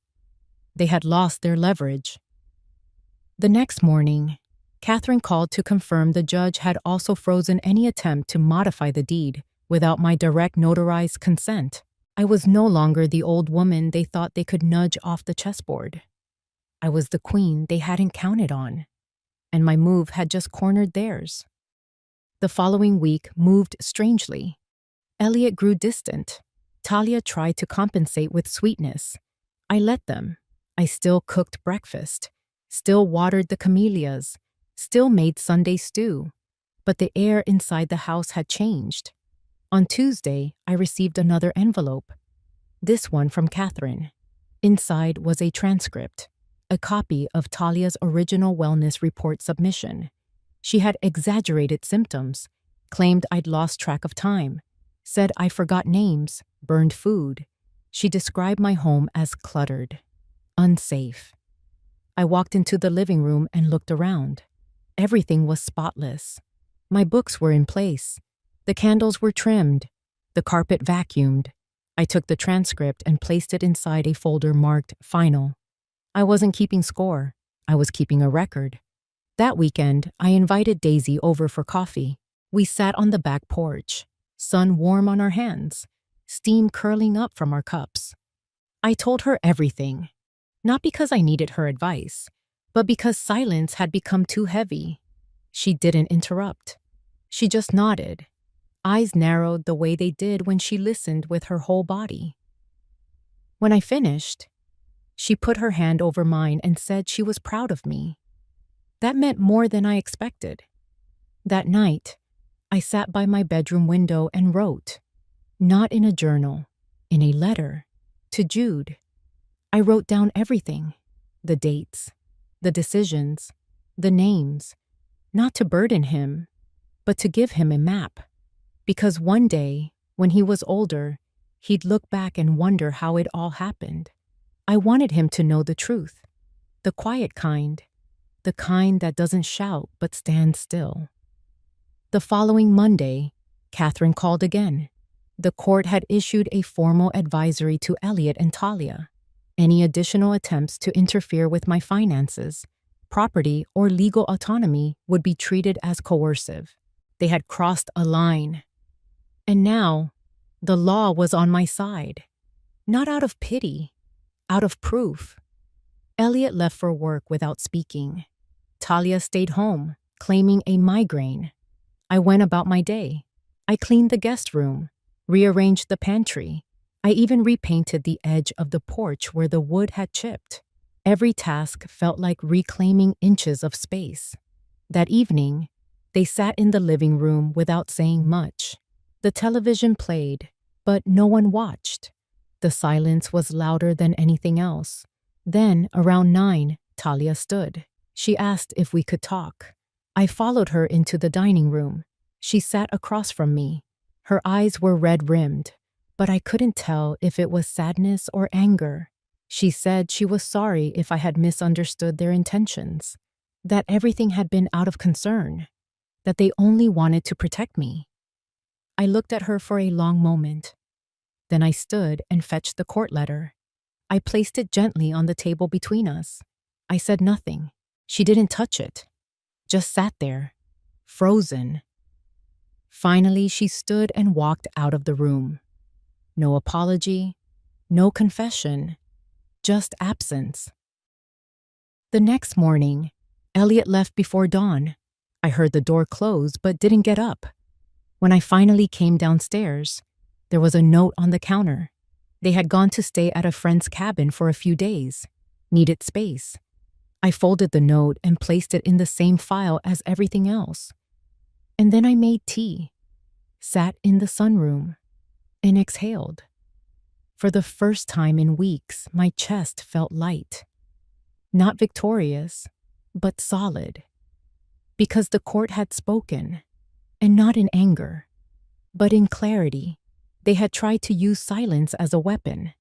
They had lost their leverage. The next morning, Catherine called to confirm the judge had also frozen any attempt to modify the deed without my direct notarized consent. I was no longer the old woman they thought they could nudge off the chessboard. I was the queen they hadn't counted on, and my move had just cornered theirs. The following week moved strangely. Elliot grew distant. Talia tried to compensate with sweetness. I let them. I still cooked breakfast, still watered the camellias, still made Sunday stew. But the air inside the house had changed. On Tuesday, I received another envelope. This one from Catherine. Inside was a transcript, a copy of Talia's original wellness report submission. She had exaggerated symptoms, claimed I'd lost track of time, said I forgot names, burned food. She described my home as cluttered, unsafe. I walked into the living room and looked around. Everything was spotless. My books were in place. The candles were trimmed. The carpet vacuumed. I took the transcript and placed it inside a folder marked Final. I wasn't keeping score. I was keeping a record. That weekend, I invited Daisy over for coffee. We sat on the back porch, sun warm on our hands, steam curling up from our cups. I told her everything, not because I needed her advice, but because silence had become too heavy. She didn't interrupt. She just nodded. Eyes narrowed the way they did when she listened with her whole body. When I finished, she put her hand over mine and said she was proud of me. That meant more than I expected. That night, I sat by my bedroom window and wrote, not in a journal, in a letter, to Jude. I wrote down everything, the dates, the decisions, the names, not to burden him, but to give him a map. Because one day, when he was older, he'd look back and wonder how it all happened. I wanted him to know the truth, the quiet kind, the kind that doesn't shout but stands still. The following Monday, Catherine called again. The court had issued a formal advisory to Elliot and Talia. Any additional attempts to interfere with my finances, property, or legal autonomy would be treated as coercive. They had crossed a line. And now, the law was on my side. Not out of pity, out of proof. Elliot left for work without speaking. Talia stayed home, claiming a migraine. I went about my day. I cleaned the guest room, rearranged the pantry. I even repainted the edge of the porch where the wood had chipped. Every task felt like reclaiming inches of space. That evening, they sat in the living room without saying much. The television played, but no one watched. The silence was louder than anything else. Then, around 9, Talia stood. She asked if we could talk. I followed her into the dining room. She sat across from me. Her eyes were red-rimmed, but I couldn't tell if it was sadness or anger. She said she was sorry if I had misunderstood their intentions, that everything had been out of concern, that they only wanted to protect me. I looked at her for a long moment. Then I stood and fetched the court letter. I placed it gently on the table between us. I said nothing. She didn't touch it, just sat there, frozen. Finally, she stood and walked out of the room. No apology, no confession, just absence. The next morning, Elliot left before dawn. I heard the door close but didn't get up. When I finally came downstairs, there was a note on the counter. They had gone to stay at a friend's cabin for a few days, needed space. I folded the note and placed it in the same file as everything else. And then I made tea, sat in the sunroom, and exhaled. For the first time in weeks, my chest felt light. Not victorious, but solid. Because the court had spoken, and not in anger, but in clarity. They had tried to use silence as a weapon,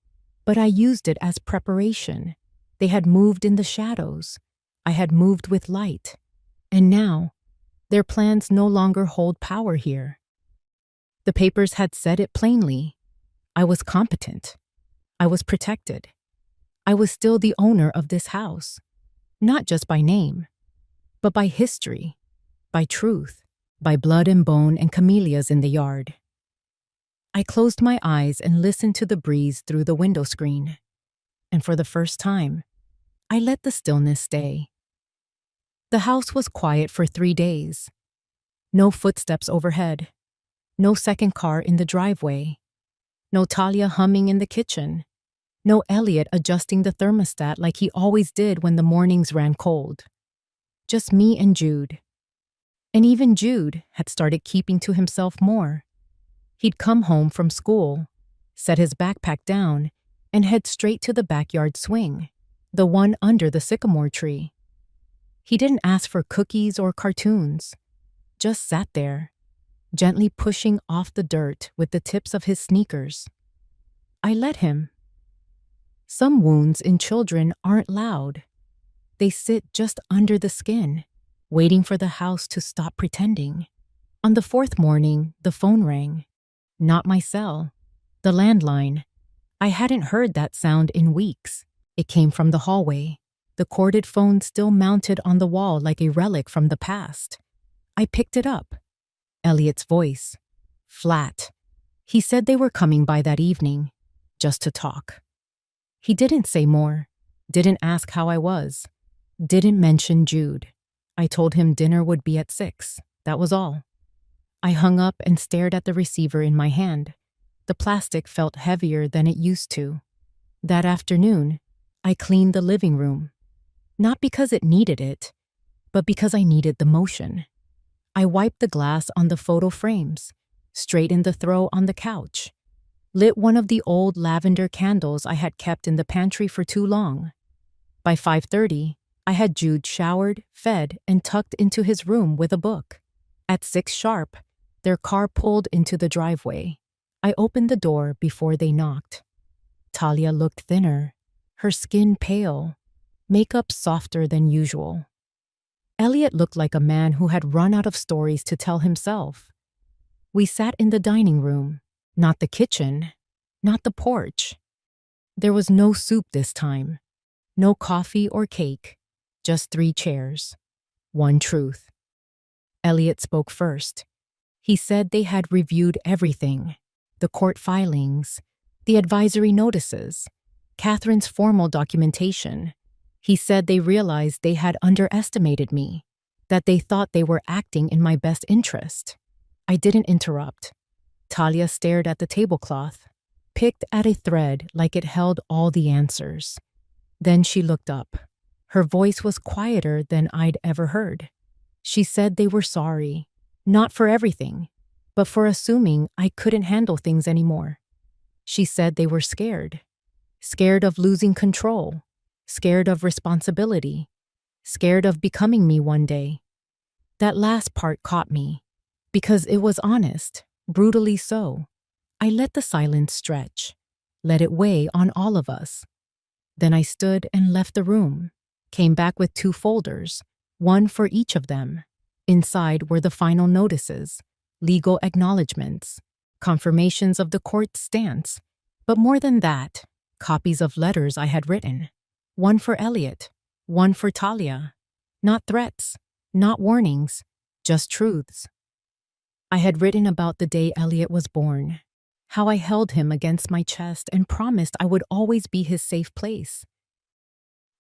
but I used it as preparation. They had moved in the shadows. I had moved with light. And now, their plans no longer hold power here. The papers had said it plainly. I was competent. I was protected. I was still the owner of this house, not just by name, but by history, by truth, by blood and bone and camellias in the yard. I closed my eyes and listened to the breeze through the window screen. And for the first time, I let the stillness stay. The house was quiet for 3 days. No footsteps overhead. No second car in the driveway. No Talia humming in the kitchen. No Elliot adjusting the thermostat like he always did when the mornings ran cold. Just me and Jude. And even Jude had started keeping to himself more. He'd come home from school, set his backpack down, and head straight to the backyard swing, the one under the sycamore tree. He didn't ask for cookies or cartoons, just sat there, gently pushing off the dirt with the tips of his sneakers. I let him. Some wounds in children aren't loud. They sit just under the skin, waiting for the house to stop pretending. On the 4th morning, the phone rang. Not my cell, the landline. I hadn't heard that sound in weeks. It came from the hallway, the corded phone still mounted on the wall like a relic from the past. I picked it up. Elliot's voice. Flat. He said they were coming by that evening, just to talk. He didn't say more, didn't ask how I was, didn't mention Jude. I told him dinner would be at 6. That was all. I hung up and stared at the receiver in my hand. The plastic felt heavier than it used to. That afternoon, I cleaned the living room. Not because it needed it, but because I needed the motion. I wiped the glass on the photo frames, straightened the throw on the couch, lit one of the old lavender candles I had kept in the pantry for too long. By 5:30, I had Jude showered, fed, and tucked into his room with a book. At 6 sharp, their car pulled into the driveway. I opened the door before they knocked. Talia looked thinner, her skin pale, makeup softer than usual. Elliot looked like a man who had run out of stories to tell himself. We sat in the dining room, not the kitchen, not the porch. There was no soup this time, no coffee or cake, just 3 chairs, one truth. Elliot spoke first. He said they had reviewed everything, the court filings, the advisory notices, Catherine's formal documentation. He said they realized they had underestimated me, that they thought they were acting in my best interest. I didn't interrupt. Talia stared at the tablecloth, picked at a thread like it held all the answers. Then she looked up. Her voice was quieter than I'd ever heard. She said they were sorry, not for everything, but for assuming I couldn't handle things anymore. She said they were scared. Scared of losing control. Scared of responsibility. Scared of becoming me one day. That last part caught me. Because it was honest, brutally so. I let the silence stretch. Let it weigh on all of us. Then I stood and left the room. Came back with 2 folders, one for each of them. Inside were the final notices, legal acknowledgments, confirmations of the court's stance. But more than that, copies of letters I had written. One for Elliot, one for Talia. Not threats, not warnings, just truths. I had written about the day Elliot was born, how I held him against my chest and promised I would always be his safe place.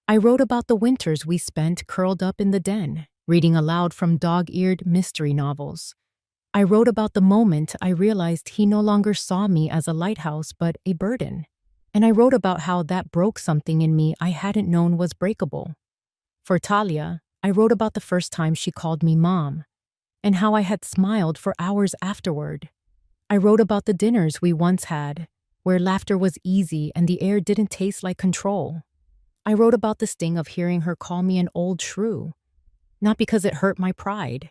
I wrote about the winters we spent curled up in the den, reading aloud from dog-eared mystery novels. I wrote about the moment I realized he no longer saw me as a lighthouse but a burden. And I wrote about how that broke something in me I hadn't known was breakable. For Talia, I wrote about the first time she called me mom, and how I had smiled for hours afterward. I wrote about the dinners we once had, where laughter was easy and the air didn't taste like control. I wrote about the sting of hearing her call me an old shrew, not because it hurt my pride,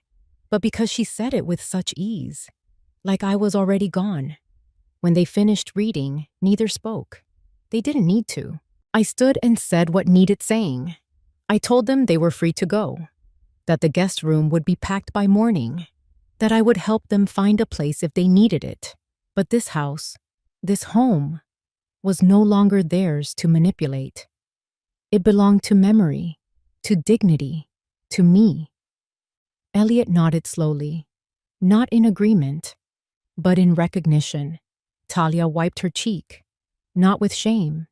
but because she said it with such ease, like I was already gone. When they finished reading, neither spoke. They didn't need to. I stood and said what needed saying. I told them they were free to go, that the guest room would be packed by morning, that I would help them find a place if they needed it. But this house, this home, was no longer theirs to manipulate. It belonged to memory, to dignity, to me. Elliot nodded slowly, not in agreement, but in recognition. Talia wiped her cheek, not with shame,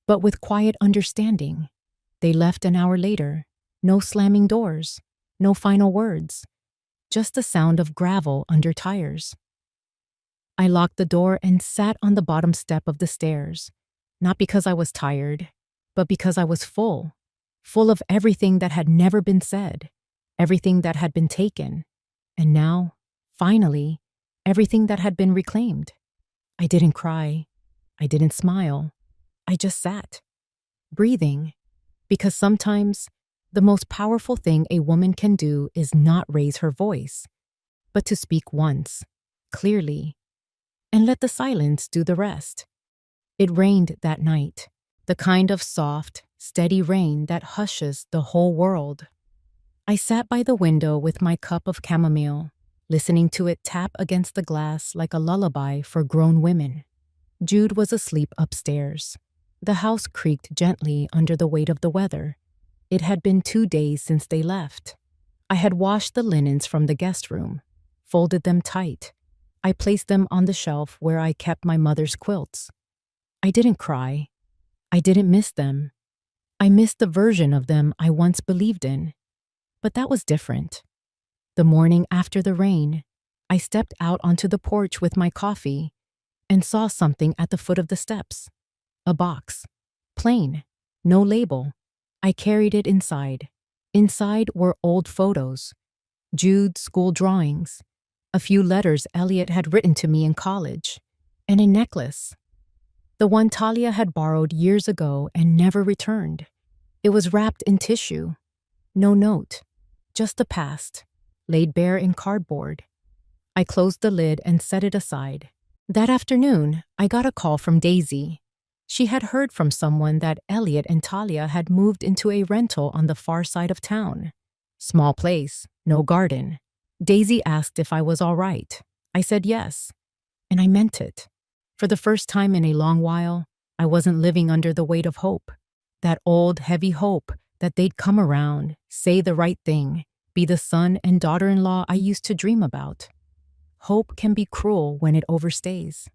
but with quiet understanding. They left an hour later, no slamming doors, no final words, just the sound of gravel under tires. I locked the door and sat on the bottom step of the stairs, not because I was tired, but because I was full of everything that had never been said, everything that had been taken, and now, finally, everything that had been reclaimed. I didn't cry. I didn't smile. I just sat, breathing, because sometimes the most powerful thing a woman can do is not raise her voice, but to speak once, clearly, and let the silence do the rest. It rained that night, the kind of soft, steady rain that hushes the whole world. I sat by the window with my cup of chamomile, listening to it tap against the glass like a lullaby for grown women. Jude was asleep upstairs. The house creaked gently under the weight of the weather. It had been 2 days since they left. I had washed the linens from the guest room, folded them tight. I placed them on the shelf where I kept my mother's quilts. I didn't cry. I didn't miss them. I missed the version of them I once believed in. But that was different. The morning after the rain, I stepped out onto the porch with my coffee and saw something at the foot of the steps. A box. Plain. No label. I carried it inside. Inside were old photos, Jude's school drawings, a few letters Elliot had written to me in college, and a necklace. The one Talia had borrowed years ago and never returned. It was wrapped in tissue. No note. Just the past, laid bare in cardboard. I closed the lid and set it aside. That afternoon, I got a call from Daisy. She had heard from someone that Elliot and Talia had moved into a rental on the far side of town. Small place, no garden. Daisy asked if I was all right. I said yes, and I meant it. For the first time in a long while, I wasn't living under the weight of hope. That old, heavy hope that they'd come around, say the right thing, be the son and daughter-in-law I used to dream about. Hope can be cruel when it overstays.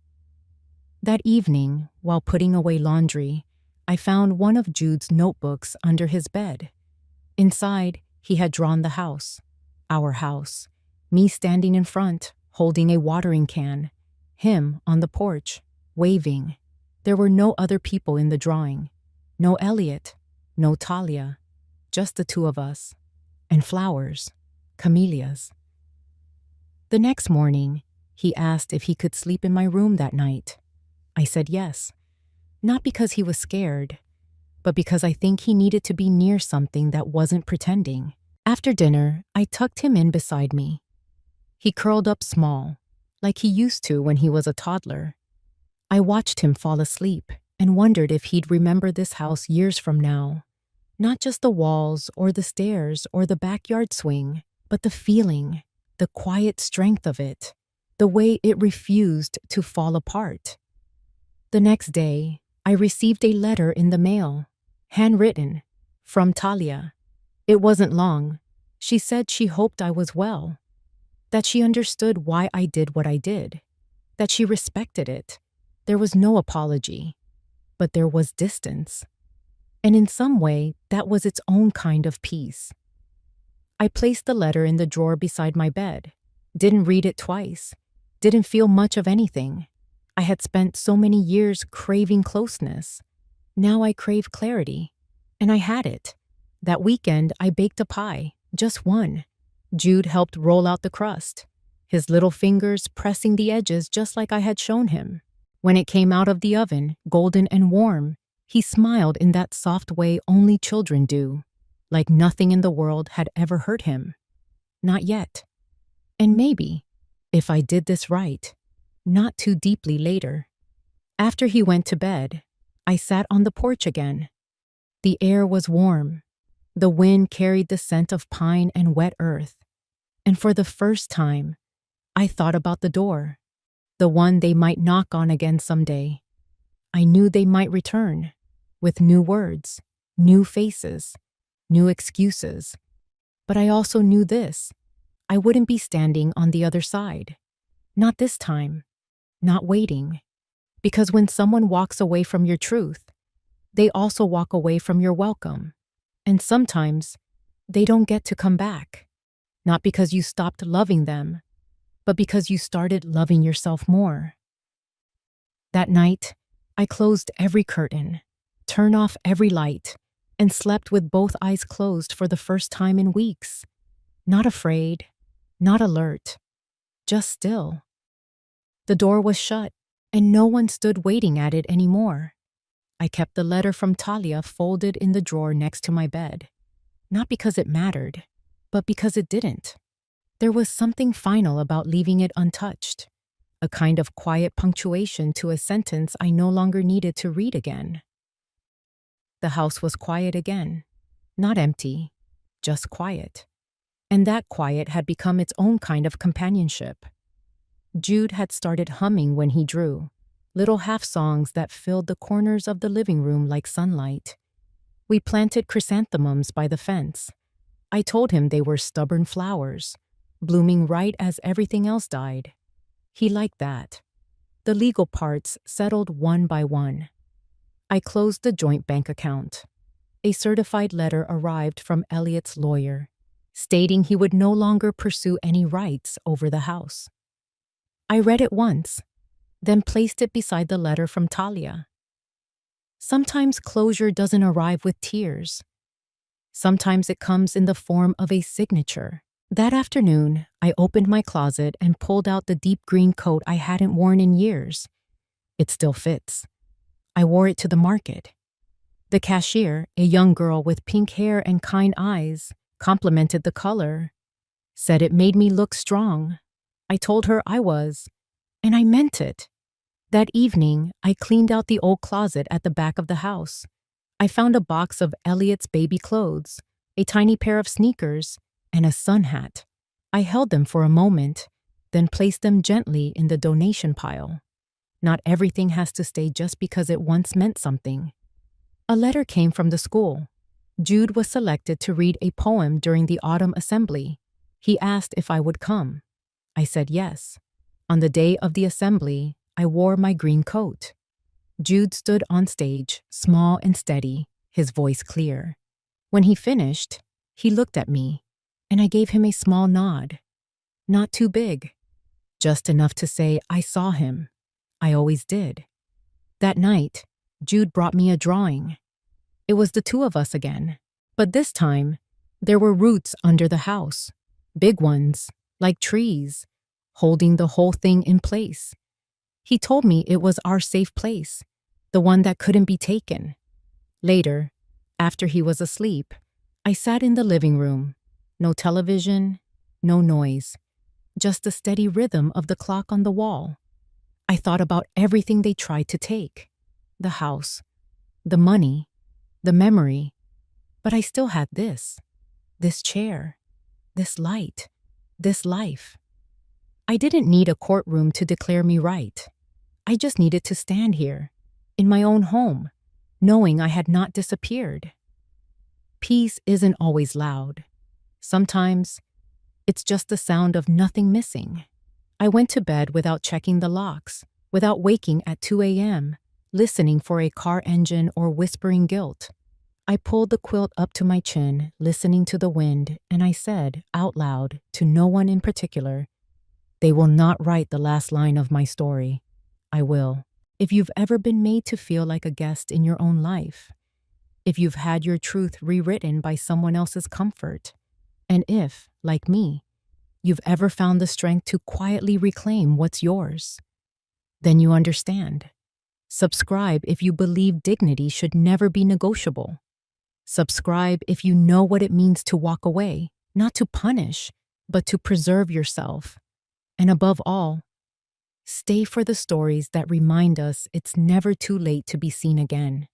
That evening, while putting away laundry, I found one of Jude's notebooks under his bed. Inside, he had drawn the house, our house, me standing in front, holding a watering can, him on the porch, waving. There were no other people in the drawing. No Elliot, no Talia, just the 2 of us. And flowers, camellias. The next morning, he asked if he could sleep in my room that night. I said yes, not because he was scared, but because I think he needed to be near something that wasn't pretending. After dinner, I tucked him in beside me. He curled up small, like he used to when he was a toddler. I watched him fall asleep and wondered if he'd remember this house years from now. Not just the walls or the stairs or the backyard swing, but the feeling, the quiet strength of it, the way it refused to fall apart. The next day, I received a letter in the mail, handwritten, from Talia. It wasn't long. She said she hoped I was well, that she understood why I did what I did, that she respected it. There was no apology, but there was distance. And in some way, that was its own kind of peace. I placed the letter in the drawer beside my bed, didn't read it twice, didn't feel much of anything. I had spent so many years craving closeness. Now I crave clarity, and I had it. That weekend, I baked a pie, just one. Jude helped roll out the crust, his little fingers pressing the edges just like I had shown him. When it came out of the oven, golden and warm, he smiled in that soft way only children do, like nothing in the world had ever hurt him. Not yet. And maybe, if I did this right, not too deeply later. After he went to bed, I sat on the porch again. The air was warm. The wind carried the scent of pine and wet earth. And for the first time, I thought about the door, the one they might knock on again someday. I knew they might return, with new words, new faces, new excuses. But I also knew this. I wouldn't be standing on the other side. Not this time. Not waiting. Because when someone walks away from your truth, they also walk away from your welcome. And sometimes, they don't get to come back. Not because you stopped loving them, but because you started loving yourself more. That night, I closed every curtain, turned off every light, and slept with both eyes closed for the first time in weeks. Not afraid, not alert, just still. The door was shut, and no one stood waiting at it anymore. I kept the letter from Talia folded in the drawer next to my bed. Not because it mattered, but because it didn't. There was something final about leaving it untouched, a kind of quiet punctuation to a sentence I no longer needed to read again. The house was quiet again, not empty, just quiet. And that quiet had become its own kind of companionship. Jude had started humming when he drew, little half-songs that filled the corners of the living room like sunlight. We planted chrysanthemums by the fence. I told him they were stubborn flowers, blooming right as everything else died. He liked that. The legal parts settled one by one. I closed the joint bank account. A certified letter arrived from Elliot's lawyer, stating he would no longer pursue any rights over the house. I read it once, then placed it beside the letter from Talia. Sometimes closure doesn't arrive with tears. Sometimes it comes in the form of a signature. That afternoon, I opened my closet and pulled out the deep green coat I hadn't worn in years. It still fits. I wore it to the market. The cashier, a young girl with pink hair and kind eyes, complimented the color, said it made me look strong. I told her I was, and I meant it. That evening, I cleaned out the old closet at the back of the house. I found a box of Elliot's baby clothes, a tiny pair of sneakers, and a sun hat. I held them for a moment, then placed them gently in the donation pile. Not everything has to stay just because it once meant something. A letter came from the school. Jude was selected to read a poem during the autumn assembly. He asked if I would come. I said yes. On the day of the assembly, I wore my green coat. Jude stood on stage, small and steady, his voice clear. When he finished, he looked at me, and I gave him a small nod. Not too big, just enough to say I saw him. I always did. That night, Jude brought me a drawing. It was the two of us again, but this time, there were roots under the house, big ones, like trees, holding the whole thing in place. He told me it was our safe place, the one that couldn't be taken. Later, after he was asleep, I sat in the living room. No television, no noise, just the steady rhythm of the clock on the wall. I thought about everything they tried to take: the house, the money, the memory. But I still had this chair, this light, this life. I didn't need a courtroom to declare me right. I just needed to stand here, in my own home, knowing I had not disappeared. Peace isn't always loud. Sometimes, it's just the sound of nothing missing. I went to bed without checking the locks, without waking at 2 a.m., listening for a car engine or whispering guilt. I pulled the quilt up to my chin, listening to the wind, and I said, out loud, to no one in particular, "They will not write the last line of my story. I will." If you've ever been made to feel like a guest in your own life, if you've had your truth rewritten by someone else's comfort, and if, like me, you've ever found the strength to quietly reclaim what's yours, then you understand. Subscribe if you believe dignity should never be negotiable. Subscribe if you know what it means to walk away, not to punish, but to preserve yourself. And above all, stay for the stories that remind us it's never too late to be seen again.